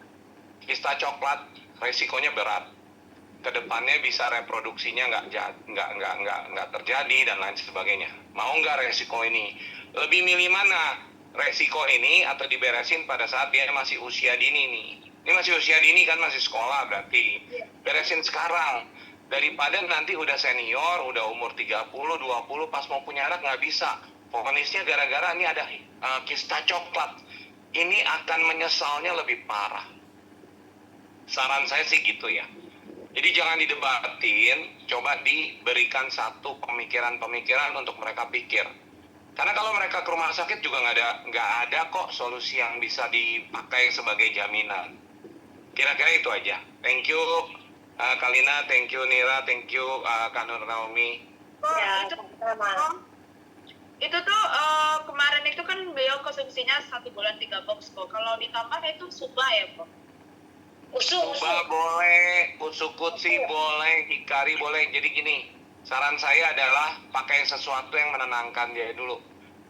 Kista coklat resikonya berat. Kedepannya bisa reproduksinya nggak terjadi dan lain sebagainya. Mau nggak resiko ini? Lebih milih mana? Resiko ini atau diberesin pada saat dia masih usia dini nih. Ini masih usia dini kan, masih sekolah berarti. Beresin sekarang. Daripada nanti udah senior, udah umur 30, 20, pas mau punya anak nggak bisa. Vonisnya gara-gara ini ada kista coklat. Ini akan menyesalnya lebih parah. Saran saya sih gitu ya. Jadi jangan didebatin, coba diberikan satu pemikiran-pemikiran untuk mereka pikir. Karena kalau mereka ke rumah sakit juga nggak ada kok solusi yang bisa dipakai sebagai jaminan. Kira-kira itu aja. Thank you Kalina, thank you. Nira, thank you. Kak Nur Naomi. Ya, itu sama. itu tuh kemarin itu kan beliau konsumsinya 1 bulan 3 box kok. Kalau ditambah itu suba ya kok. Usu. Coba boleh, Usukutsi boleh, Hikari boleh. Jadi gini, saran saya adalah pakai sesuatu yang menenangkan dia dulu.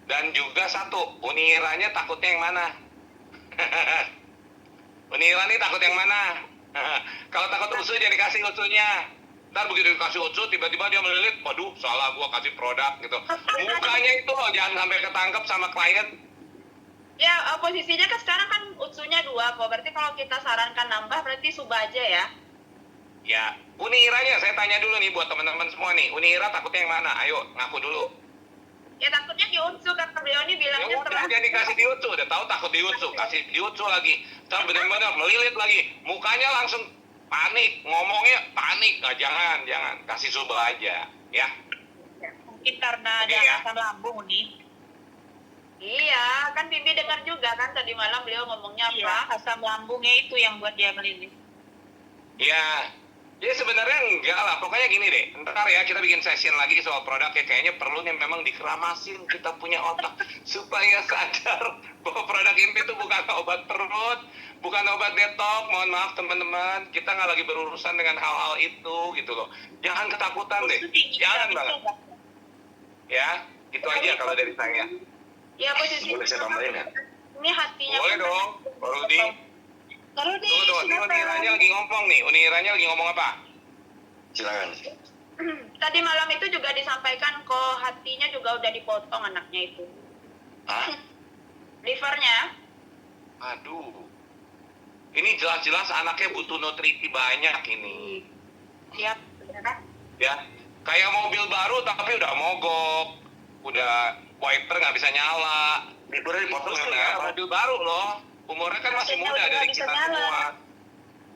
Dan juga satu, Uniranya takutnya yang mana? Unira nih takut yang mana? Kalau takut usu jangan dikasih usunya. Ntar begitu dikasih usu tiba-tiba dia melilit, waduh salah gua kasih produk gitu. Mukanya itu loh, jangan sampai ketangkep sama klien. Ya posisinya kan sekarang kan utsunya 2 kok. Berarti kalau kita sarankan nambah berarti suba aja ya. Ya, Uniranya saya tanya dulu nih buat teman-teman semua nih. Unira takutnya yang mana? Ayo ngaku dulu. Ya takutnya di utsu karena beliau ini Ya bilangnya udah jangan dikasih diutsu, udah tahu takut diutsu, kasih diutsu lagi. Ntar benar-benar melilit lagi. Mukanya langsung panik, ngomongnya panik. Nah, jangan, kasih suba aja, ya. Mungkin karena ada Iya. asam lambung nih. Iya, kan Bibi dengar juga kan tadi malam beliau ngomongnya apa? Iya, asam lambungnya itu yang buat dia melilit. Ya, jadi sebenarnya enggak lah. Pokoknya gini deh. Ntar ya kita bikin session lagi soal produk ya. Kayaknya perlu nih memang dikeramasin kita punya otak supaya sadar bahwa produk ini tuh bukan obat perut, bukan obat detox. Mohon maaf teman-teman, kita nggak lagi berurusan dengan hal-hal itu gitu loh. Jangan ketakutan deh. Jangan banget. Ya, itu aja kalau dari saya. Ya posisinya Boleh saya tambahin ya? ini hatinya Boleh kan- dong, Pak Rudi. Kalau di Tunggu, ini Uniranya lagi ngomong nih. Uniranya lagi ngomong apa? Silakan. Tadi malam itu juga disampaikan kok hatinya juga udah dipotong anaknya itu. Hah? Livernya. Aduh. Ini jelas-jelas anaknya butuh nutrisi banyak ini. Siap, bener kan? Ya. Kayak mobil baru tapi udah mogok. Udah wiper nggak bisa nyala. Liburnya dipotong ya. Mobil baru loh. Umurnya kan masih muda dari kita semua.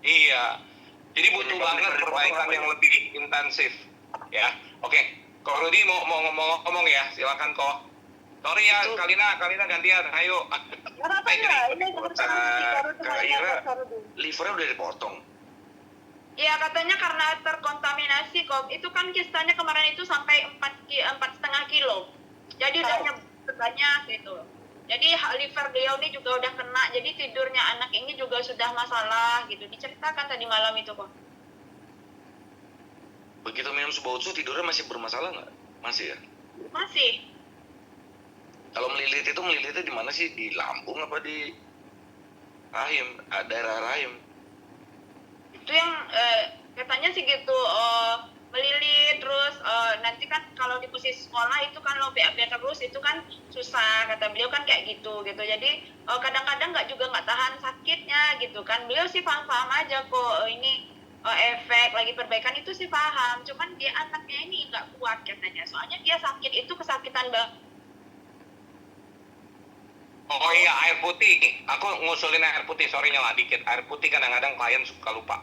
Iya. Jadi butuh banget perbaikan yang lebih intensif. Ya. Oke. Kok Rudi mau ngomong ya? Silakan kok. Sorry ya, Kalina gantian. Ayo. Kenapa ya? Ini Kak Ira, livernya udah dipotong. Iya katanya karena terkontaminasi kok. Itu kan kistanya kemarin itu sampai 4,5 kilo. Jadi udah banyak gitu. Jadi liver beliau ini juga udah kena. Jadi tidurnya anak ini juga sudah masalah gitu. Diceritakan tadi malam itu kok. Begitu minum Subotsu tidurnya masih bermasalah nggak? Masih ya? Masih. Kalau melilit itu melilitnya di mana sih? Di lambung apa di rahim? Daerah rahim? Itu yang katanya sih gitu melilit terus nanti kan kalau di posisi sekolah itu kan lo BAB terus itu kan susah kata beliau kan kayak gitu jadi kadang-kadang nggak tahan sakitnya gitu kan beliau sih paham aja kok ini efek lagi perbaikan itu sih paham cuman dia anaknya ini nggak kuat katanya soalnya dia sakit itu kesakitan banget. Oh iya, air putih. Aku ngusulin air putih, sorry nyala dikit. Air putih kadang-kadang klien suka lupa.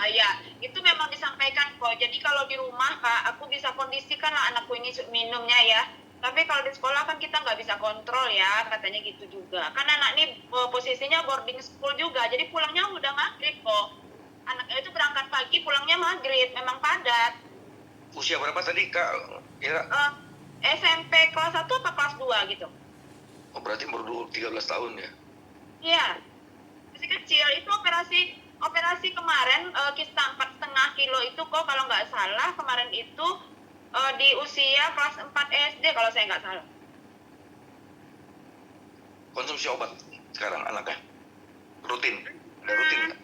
Ya, itu memang disampaikan kok. Jadi kalau di rumah kak, aku bisa kondisikan lah anakku ini minumnya ya. Tapi kalau di sekolah kan kita nggak bisa kontrol ya, katanya gitu juga. Kan anak ini posisinya boarding school juga, jadi pulangnya udah maghrib kok. Anaknya itu berangkat pagi, pulangnya maghrib, memang padat. Usia berapa tadi Kak Ira? SMP kelas 1 apa kelas 2 gitu. Oh berarti baru 13 tahun ya? Iya, masih kecil. Itu operasi kemarin kista 4,5 kilo itu kok kalau nggak salah kemarin itu di usia kelas 4 SD kalau saya nggak salah. Konsumsi obat sekarang anaknya? Rutin? Ada rutin nggak?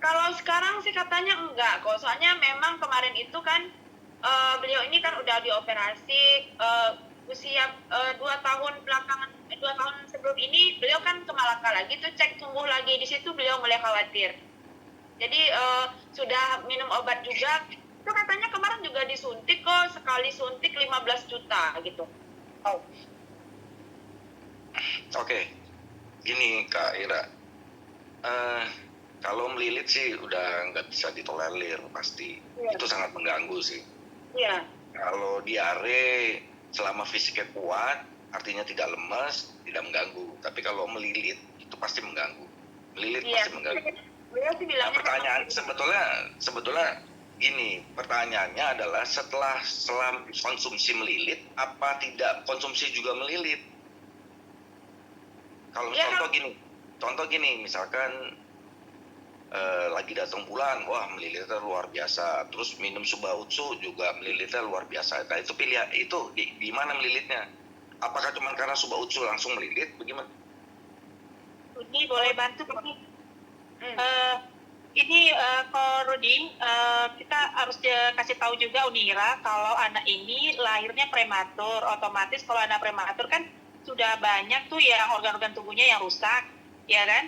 Kalau sekarang sih katanya enggak kok. Soalnya memang kemarin itu kan beliau ini kan udah dioperasi usia 2 tahun belakangan 2 tahun sebelum ini beliau kan ke Malaka lagi tuh cek tumbuh lagi di situ beliau mulai khawatir. Jadi sudah minum obat juga. Itu katanya kemarin juga disuntik kok sekali suntik 15 juta gitu. Oh. Oke, gini Kak Ira, kalau melilit sih udah nggak bisa ditolerir pasti, itu sangat mengganggu sih. Iya. Kalau diare selama fisiknya kuat, artinya tidak lemas, tidak mengganggu. Tapi kalau melilit itu pasti mengganggu. Melilit Iya. pasti mengganggu. Beliau sih Nah, bilangnya pertanyaan sebetulnya gini, pertanyaannya adalah setelah konsumsi melilit, apa tidak konsumsi juga melilit? Kalau Iya, contoh gini, misalkan lagi datang bulan, wah melilitnya luar biasa. Terus minum Suba Utsu juga melilitnya luar biasa. Nah itu pilihan, itu di mana melilitnya? Apakah cuma karena Suba Utsu langsung melilit? Bagaimana? Ini boleh bantu Pak? Hmm. Ini Ko Rudi, kita harus kasih tahu juga Unira kalau anak ini lahirnya prematur. Otomatis kalau anak prematur kan sudah banyak tuh yang organ-organ tubuhnya yang rusak, ya kan?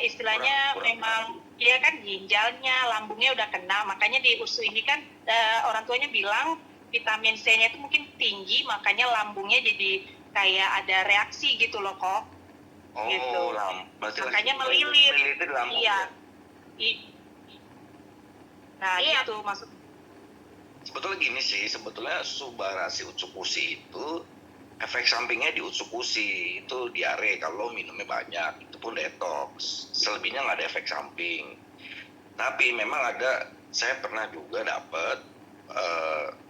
Istilahnya memang, ya kan, ginjalnya, lambungnya udah kena. Makanya di USU ini kan orang tuanya bilang vitamin C-nya itu mungkin tinggi, makanya lambungnya jadi kayak ada reaksi gitu loh kok. Oh, Gitu. berarti Makanya melilit. melilitnya di lambung Iya. ya? Nah, Iya. gitu maksud. Sebetulnya gini sih, sebetulnya Subarasi Utsukushi itu efek sampingnya di Utsukushi itu diare kalau minumnya banyak, itu pun detox. Selebihnya nggak ada efek samping. Tapi memang saya pernah juga dapat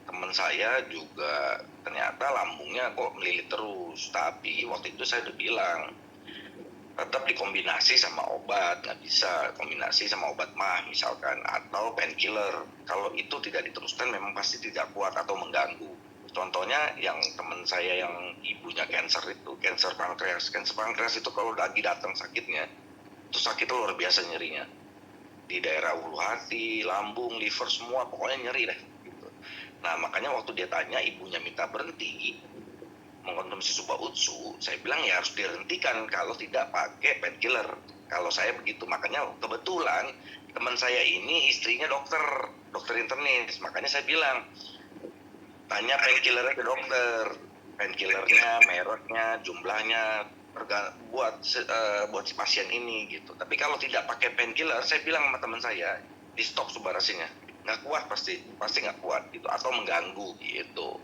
teman saya juga ternyata lambungnya kok melilit terus. Tapi waktu itu saya udah bilang tetap dikombinasi sama obat, nggak bisa kombinasi sama obat mah misalkan, atau painkiller. Kalau itu tidak diteruskan memang pasti tidak kuat atau mengganggu. Contohnya yang teman saya yang ibunya cancer pankreas itu kalau lagi datang sakitnya, itu sakitnya luar biasa nyerinya. Di daerah ulu hati, lambung, liver, semua pokoknya nyeri deh. Gitu. Nah makanya waktu dia tanya ibunya minta berhenti mengkonsumsi Suba Utsu, saya bilang ya harus dihentikan kalau tidak pakai painkiller. Kalau saya begitu, makanya kebetulan teman saya ini istrinya dokter internis, makanya saya bilang tanya painkillernya ke dokter, painkillernya, mereknya, jumlahnya, buat si pasien ini gitu. Tapi kalau tidak pakai painkiller, saya bilang sama teman saya di stop Subarasinya, nggak kuat pasti nggak kuat gitu atau mengganggu gitu.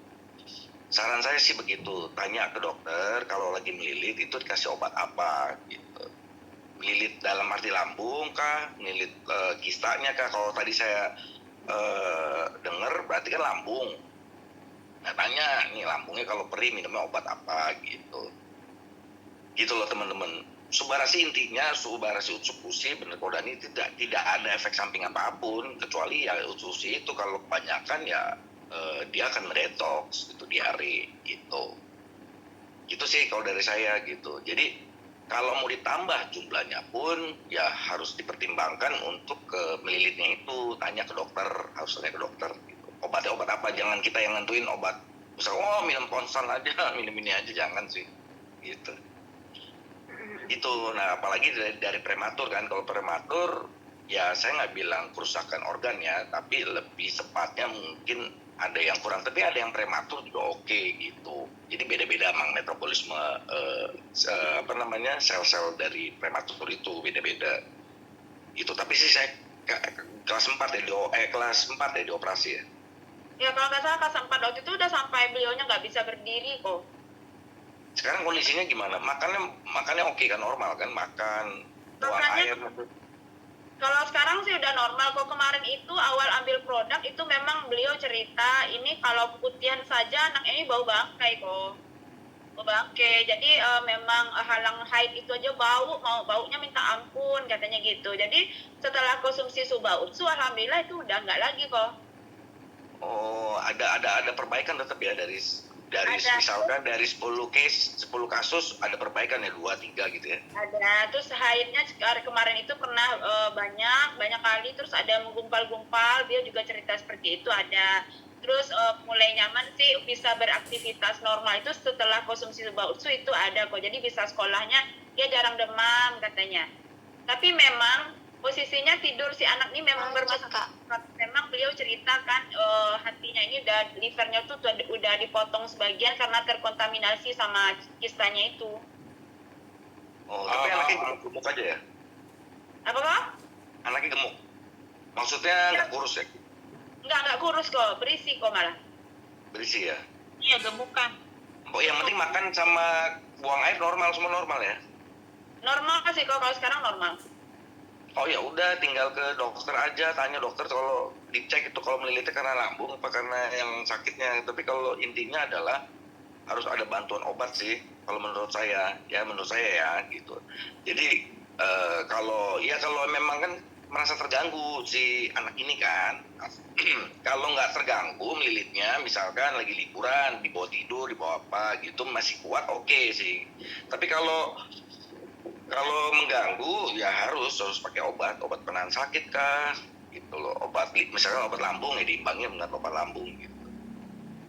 Saran saya sih begitu, tanya ke dokter kalau lagi melilit itu dikasih obat apa gitu. Melilit dalam arti lambung kah, melilit kistanya kah? Kalau tadi saya dengar berarti kan lambung. Nah tanya, nih lambungnya kalau perih minumnya obat apa gitu. Gitu loh teman-teman. Subarasi intinya, Subarasi Utsukushi bener Kodani tidak ada efek samping apapun, kecuali ya Utsukushi itu kalau kebanyakan ya dia akan mendetoks itu diare gitu sih kalau dari saya gitu. Jadi kalau mau ditambah jumlahnya pun ya harus dipertimbangkan untuk ke melilitnya itu, tanya ke dokter, harus tanya ke dokter gitu. Obatnya obat apa, jangan kita yang nentuin obat misalnya minum konstan aja, minum ini aja, jangan sih gitu. Itu nah apalagi dari prematur kan. Kalau prematur ya saya nggak bilang kerusakan organ ya, tapi lebih tepatnya mungkin ada yang kurang, tapi ada yang prematur juga oke gitu. Jadi beda-beda emang metabolisme sel-sel dari prematur itu beda-beda itu. Tapi sih saya kelas 4 ya di operasi ya. Ya kalau nggak salah kelas 4 waktu itu udah sampai beliaunya nggak bisa berdiri kok. Sekarang kondisinya gimana? Makannya oke kan, normal kan, makan, buang air. Kalau sekarang sih udah normal kok. Kemarin itu awal ambil produk itu memang beliau cerita ini kalau putihan saja anak ini bau bangkai kok. Bau bangkai. Jadi memang halang haid itu aja baunya minta ampun katanya gitu. Jadi setelah konsumsi Suba Utsu alhamdulillah itu udah nggak lagi kok. Oh, ada perbaikan tetap ya dari misalkan dari 10 kasus ada perbaikan ya 2-3 gitu ya. Ada, terus haidnya kemarin itu pernah banyak kali, terus ada menggumpal-gumpal, dia juga cerita seperti itu ada. Terus mulai nyaman sih bisa beraktivitas normal itu setelah konsumsi Suba Utsu itu ada kok. Jadi bisa sekolahnya dia jarang demam katanya. Tapi memang posisinya tidur si anak ini memang bermasalah. Memang beliau ceritakan hatinya ini livernya tuh udah dipotong sebagian karena terkontaminasi sama kistanya itu. Oh, tapi anaknya gemuk aja ya? Apa kok? Anaknya gemuk? Maksudnya nggak kurus ya? Nggak kurus kok, berisi kok malah. Berisi ya? Iya, gemukan. Oh, yang penting makan sama buang air normal, semua normal ya? Normal sih kok, kalau sekarang normal. oh ya udah tinggal ke dokter aja, tanya dokter kalau dicek itu kalau melilitnya karena lambung apa karena yang sakitnya. Tapi kalau intinya adalah harus ada bantuan obat sih kalau menurut saya ya gitu. Jadi kalau memang kan merasa terganggu si anak ini kan, kalau nggak terganggu melilitnya, misalkan lagi liburan dibawa tidur dibawa apa gitu masih kuat, oke sih. Tapi kalau mengganggu ya harus pakai obat penahan sakit kah gitu loh. Misalkan obat lambung ya diimbangi dengan obat lambung gitu.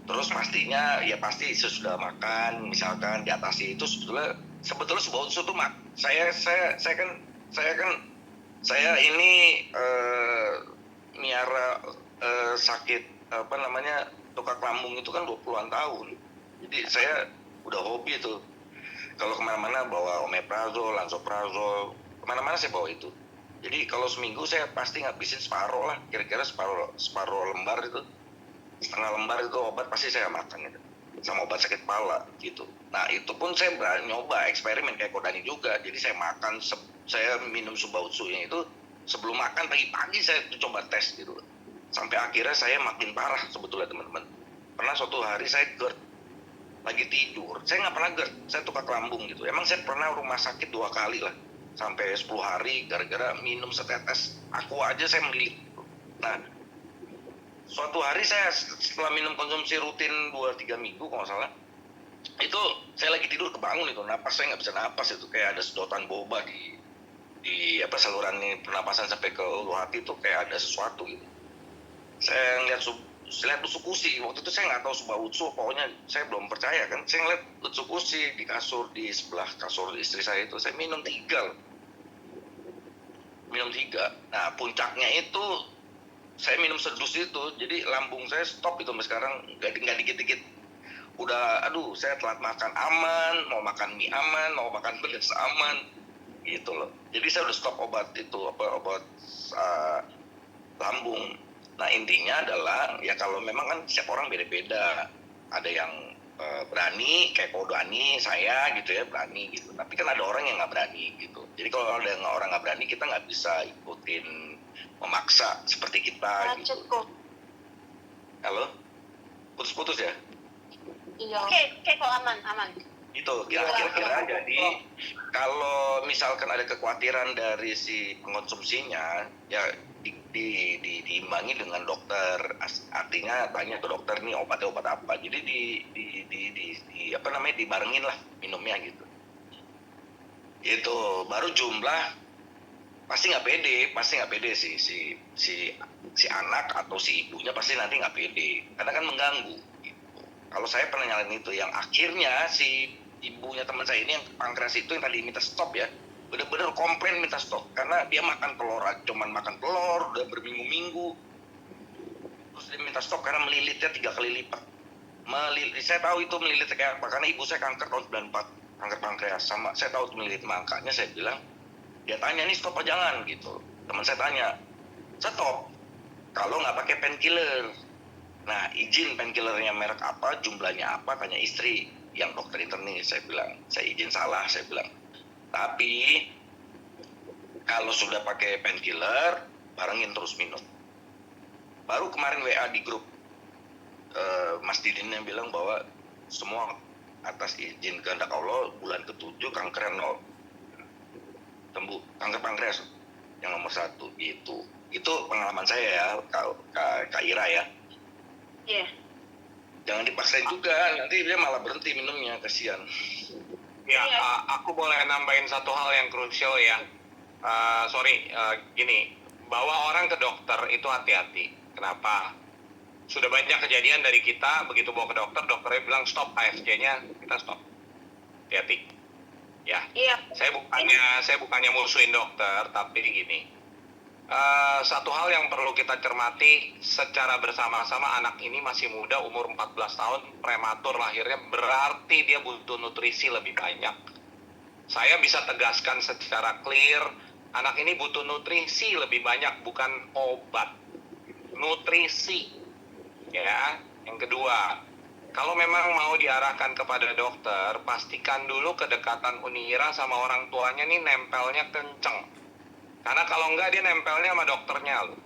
Terus pastinya ya pasti sesudah makan misalkan diatasi itu sebetulnya sebuah unsur tuh saya ini miara sakit tukak lambung itu kan 20-an tahun. Jadi saya udah hobi tuh. Kalau kemana-mana bawa omeprazol, lansoprazol, kemana-mana saya bawa itu. Jadi kalau seminggu saya pasti ngabisin separuh lah, kira-kira separuh lembar itu, setengah lembar itu obat pasti saya makan gitu. Sama obat sakit kepala gitu. Nah itu pun saya berani nyoba eksperimen kayak Kodani juga. Jadi saya makan, saya minum Subautsu-nya itu sebelum makan pagi-pagi saya tuh coba tes gitu. Sampai akhirnya saya makin parah sebetulnya teman-teman. Pernah suatu hari saya GERD, lagi tidur, saya nggak pernah GERD, saya tukak lambung gitu. Emang saya pernah rumah sakit 2 kali lah, sampai 10 hari gara-gara minum setetes aqua aja saya melilit. Nah, suatu hari saya setelah minum konsumsi rutin 2-3 minggu kalau nggak salah, itu saya lagi tidur kebangun itu, napas saya nggak bisa napas itu, kayak ada sedotan boba di saluran pernapasan sampai ke ulu hati itu kayak ada sesuatu gitu. Saya ngeliat Utsukushi, waktu itu saya nggak tahu Subautsu, pokoknya saya belum percaya kan. Saya ngeliat Utsukushi di kasur, di sebelah kasur istri saya itu, saya minum 3. Nah puncaknya itu saya minum sedus itu, jadi lambung saya stop itu sampai sekarang, nggak dikit-dikit. Udah, aduh saya telat makan aman, mau makan mie aman, mau makan pedas aman, gitu loh. Jadi saya udah stop obat itu, obat lambung. Nah intinya adalah ya kalau memang kan setiap orang beda-beda, ada yang berani kayak Kodani saya gitu ya, berani gitu, tapi kan ada orang yang nggak berani gitu. Jadi kalau ada orang nggak berani, kita nggak bisa ikutin memaksa seperti kita gitu. Cukup. Halo, putus-putus ya? Iya. Oke, kok aman. Itu kira-kira. Jadi kalau misalkan ada kekhawatiran dari si pengkonsumsinya ya diimbangi dengan dokter, artinya tanya ke dokter nih obatnya obat apa, jadi dibarengin lah minumnya gitu. Itu baru jumlah pasti nggak pede si anak atau si ibunya pasti nanti nggak pede karena kan mengganggu gitu. Kalau saya pernah nyalain itu yang akhirnya si ibunya teman saya ini yang pankreas itu yang tadi minta stop ya, bener-bener komplain minta stop karena dia makan telur, cuman makan telur udah berminggu-minggu, terus dia minta stop karena melilitnya 3 kali lipat. Saya tahu itu melilitnya kayak apa karena ibu saya kanker tahun 94, kanker pankreas, sama saya tahu itu melilit. Makanya saya bilang, dia tanya nih stop apa jangan gitu, teman saya tanya stop kalau nggak pakai painkiller. Nah izin painkillernya merek apa, jumlahnya apa, tanya istri yang dokter internis. Saya bilang saya izin salah, saya bilang. Tapi kalau sudah pakai painkiller, barengin terus minum. Baru kemarin WA di grup, Mas Didin yang bilang bahwa semua atas izin kehendak Allah bulan ke-7 kanker 0. Tembuh kanker pankreas yang nomor 1 itu. Itu pengalaman saya ya, Kak Ira ya. Iya. Jangan dipaksain juga, nanti dia malah berhenti minumnya, kasihan. Ya, aku boleh nambahin satu hal yang krusial ya. Gini, bawa orang ke dokter itu hati-hati. Kenapa? Sudah banyak kejadian dari kita, begitu bawa ke dokter, dokternya bilang stop AFC-nya, kita stop. Hati-hati. Ya. Iya. Saya bukannya musuhin dokter, tapi gini. Satu hal yang perlu kita cermati secara bersama-sama, anak ini masih muda, umur 14 tahun, prematur lahirnya, berarti dia butuh nutrisi lebih banyak. Saya bisa tegaskan secara clear, anak ini butuh nutrisi lebih banyak, bukan obat. Nutrisi. Ya. Yang kedua, kalau memang mau diarahkan kepada dokter, pastikan dulu kedekatan Unira sama orang tuanya nih nempelnya kenceng. Karena kalau enggak dia nempelnya sama dokternya loh.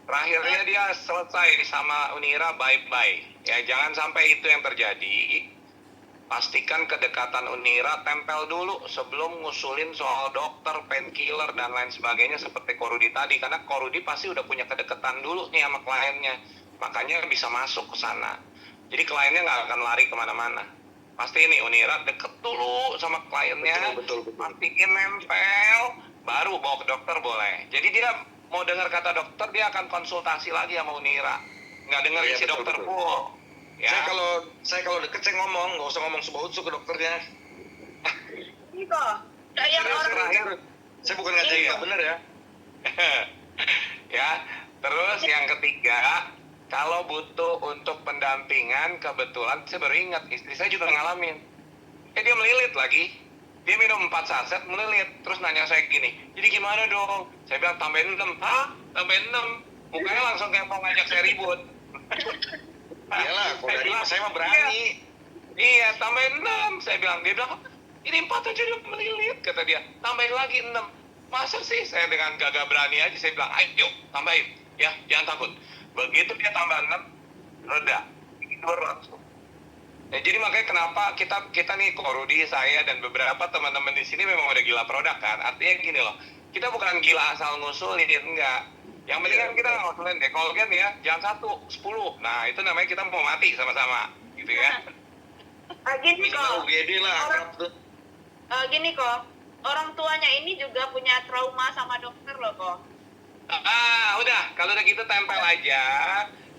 Terakhirnya dia selesai sama Unira, bye-bye. Ya jangan sampai itu yang terjadi. Pastikan kedekatan Unira tempel dulu sebelum ngusulin soal dokter, painkiller, dan lain sebagainya seperti Korudi tadi. Karena Korudi pasti udah punya kedekatan dulu nih sama kliennya. Makanya bisa masuk ke sana. Jadi kliennya nggak akan lari kemana-mana. Pasti nih Unira deket dulu sama kliennya. Betul. Pastiin nempel, baru bawa ke dokter boleh. Jadi dia mau dengar kata dokter, dia akan konsultasi lagi sama Unira. Nggak dengar Iya, isi betul, dokter betul. full. Ya. Saya kalau deket saya ngomong, nggak usah ngomong sebau-usuk ke dokternya. Ini kok kayak Serius, orang terakhir. Saya bukan ngajakin nggak bener ya. Ya, terus yang ketiga, kalau butuh untuk pendampingan, kebetulan saya baru ingat, istri saya juga ngalamin. Dia melilit lagi. Dia minum 4 saset, melilit. Terus nanya saya gini, jadi gimana dong? Saya bilang, tambahin 6. Hah? Tambahin 6? Mukanya langsung kayak mau ngajak saya ribut. Iyalah, kalau dari bilang, saya mah berani. Iya, tambahin 6. Saya bilang, dia bilang, ini 4 aja udah melilit, kata dia. Tambahin lagi 6. Masa sih? Saya dengan gagah berani aja, saya bilang, ayo, tambahin. Ya, jangan takut. Begitu dia tambah 6, reda. Tidur langsung. Ya, jadi makanya kenapa kita nih, Korudi, saya, dan beberapa teman-teman di sini memang udah gila produk kan. Artinya gini loh, kita bukan gila asal ngusulin, enggak. Yang penting kan kita ngusulin deh, kalau kan ya, jangan 1, 10. Nah, itu namanya kita mau mati sama-sama, gitu ya. gini Minimal kok. UGD lah, akrab tuh. Gini kok. Orang tuanya ini juga punya trauma sama dokter loh kok. Udah, kalau udah gitu tempel aja.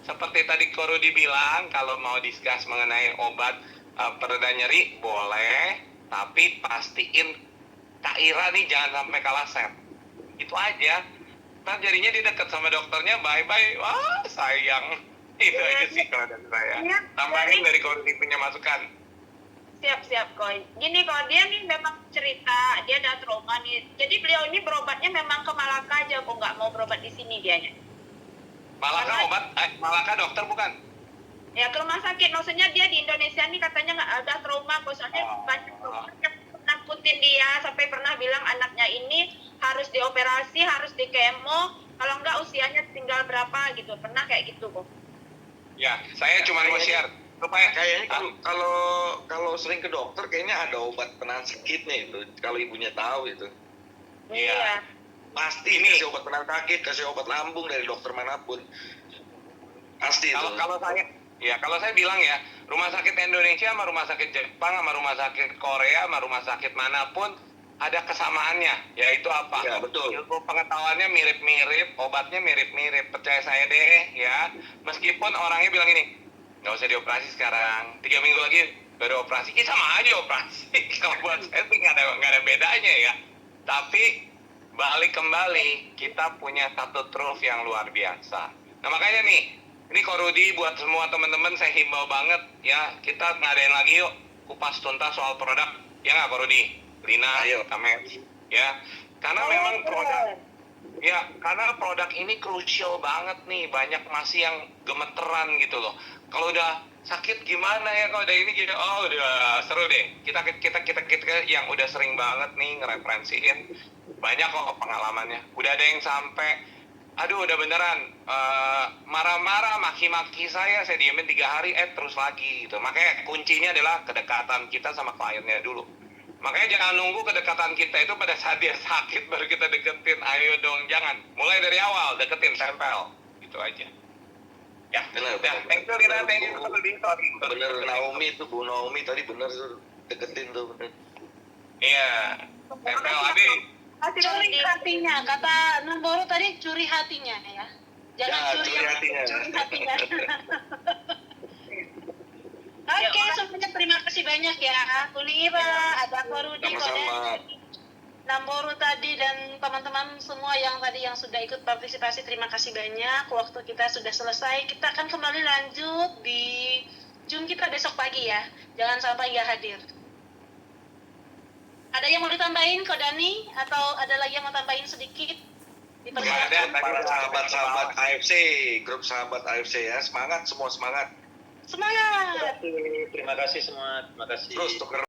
Seperti tadi Korudi bilang, kalau mau discuss mengenai obat pereda nyeri, boleh. Tapi pastiin Kak Ira nih jangan sampai kalah set. Itu aja. Ntar jadinya dia deket sama dokternya, bye-bye. Wah, sayang. Itu aja sih kalau dari saya. Iya, Tambahin jadi- dari Korudi punya masukan. Siap kok. Gini kok, dia nih memang cerita, dia ada trauma nih. Jadi beliau ini berobatnya memang ke Malaka aja kok, nggak mau berobat di sini dianya. Malaka obat, Malaka dokter bukan? Ya ke rumah sakit, maksudnya dia di Indonesia nih katanya nggak ada trauma kok, soalnya banyak dokter yang nakutin dia sampai pernah bilang anaknya ini harus dioperasi, harus di kemo, kalau nggak usianya tinggal berapa gitu, pernah kayak gitu kok. Ya, saya cuma mau share. Supaya Kayaknya kalau sering ke dokter kayaknya ada obat penahan sakitnya itu. Kalau ibunya tahu itu. Iya. Pasti Ini. kasih obat penahan sakit, kasih obat lambung dari dokter manapun. Pasti itu. Kalau saya bilang ya, rumah sakit Indonesia sama rumah sakit Jepang sama rumah sakit Korea sama rumah sakit manapun ada kesamaannya, yaitu apa? Ya, betul. Ilmu pengetahuannya mirip-mirip, obatnya mirip-mirip. Percaya saya deh, ya. Meskipun orangnya bilang ini, nggak usah dioperasi sekarang, 3 minggu lagi baru operasi, sama aja operasi. Kalau buat saya sih nggak ada bedanya ya. Tapi balik kembali, kita punya satu truth yang luar biasa. Nah makanya nih, ini Korudi buat semua teman-teman saya himbau banget ya, kita ngadain lagi yuk kupas tuntas soal produk, ya nggak Korudi? Lina, Ayo. Kamet, ya. Karena memang produk, ya karena produk ini krusial banget nih, banyak masih yang gemeteran gitu loh. Kalau udah sakit gimana ya, kalau udah ini gitu, oh udah seru deh. Kita yang udah sering banget nih ngereferensiin, banyak kok pengalamannya. Udah ada yang sampai, aduh udah beneran marah-marah, maki-maki saya diemin 3 hari, terus lagi gitu. Makanya kuncinya adalah kedekatan kita sama kliennya dulu. Makanya jangan nunggu kedekatan kita itu pada saat dia sakit baru kita deketin, ayo dong, jangan. Mulai dari awal, deketin, tempel. Gitu aja. Ya, Benar, thank you Lina, thank you Korudi. Bener Naomi itu, Bu Naomi tadi bener tuh, deketin tuh bener. Iya, tempel habis. Curi hatinya, kata Nomboro tadi curi hatinya ya. Jangan Ya, curi curi hatinya. Curi hatinya. Oke, semuanya terima kasih banyak ya. Kunira, ada Korudi, Sama-sama. Namboru tadi dan teman-teman semua yang tadi yang sudah ikut partisipasi, terima kasih banyak. Waktu kita sudah selesai, kita akan kembali lanjut di Zoom kita besok pagi ya. Jangan sampai nggak hadir. Ada yang mau ditambahin, Ko Dani? Atau ada lagi yang mau tambahin sedikit? Dipersilakan. Para sahabat-sahabat AFC, grup sahabat AFC ya, semangat semua, semangat. Semangat! Terima kasih semua, terima kasih. Terus tuker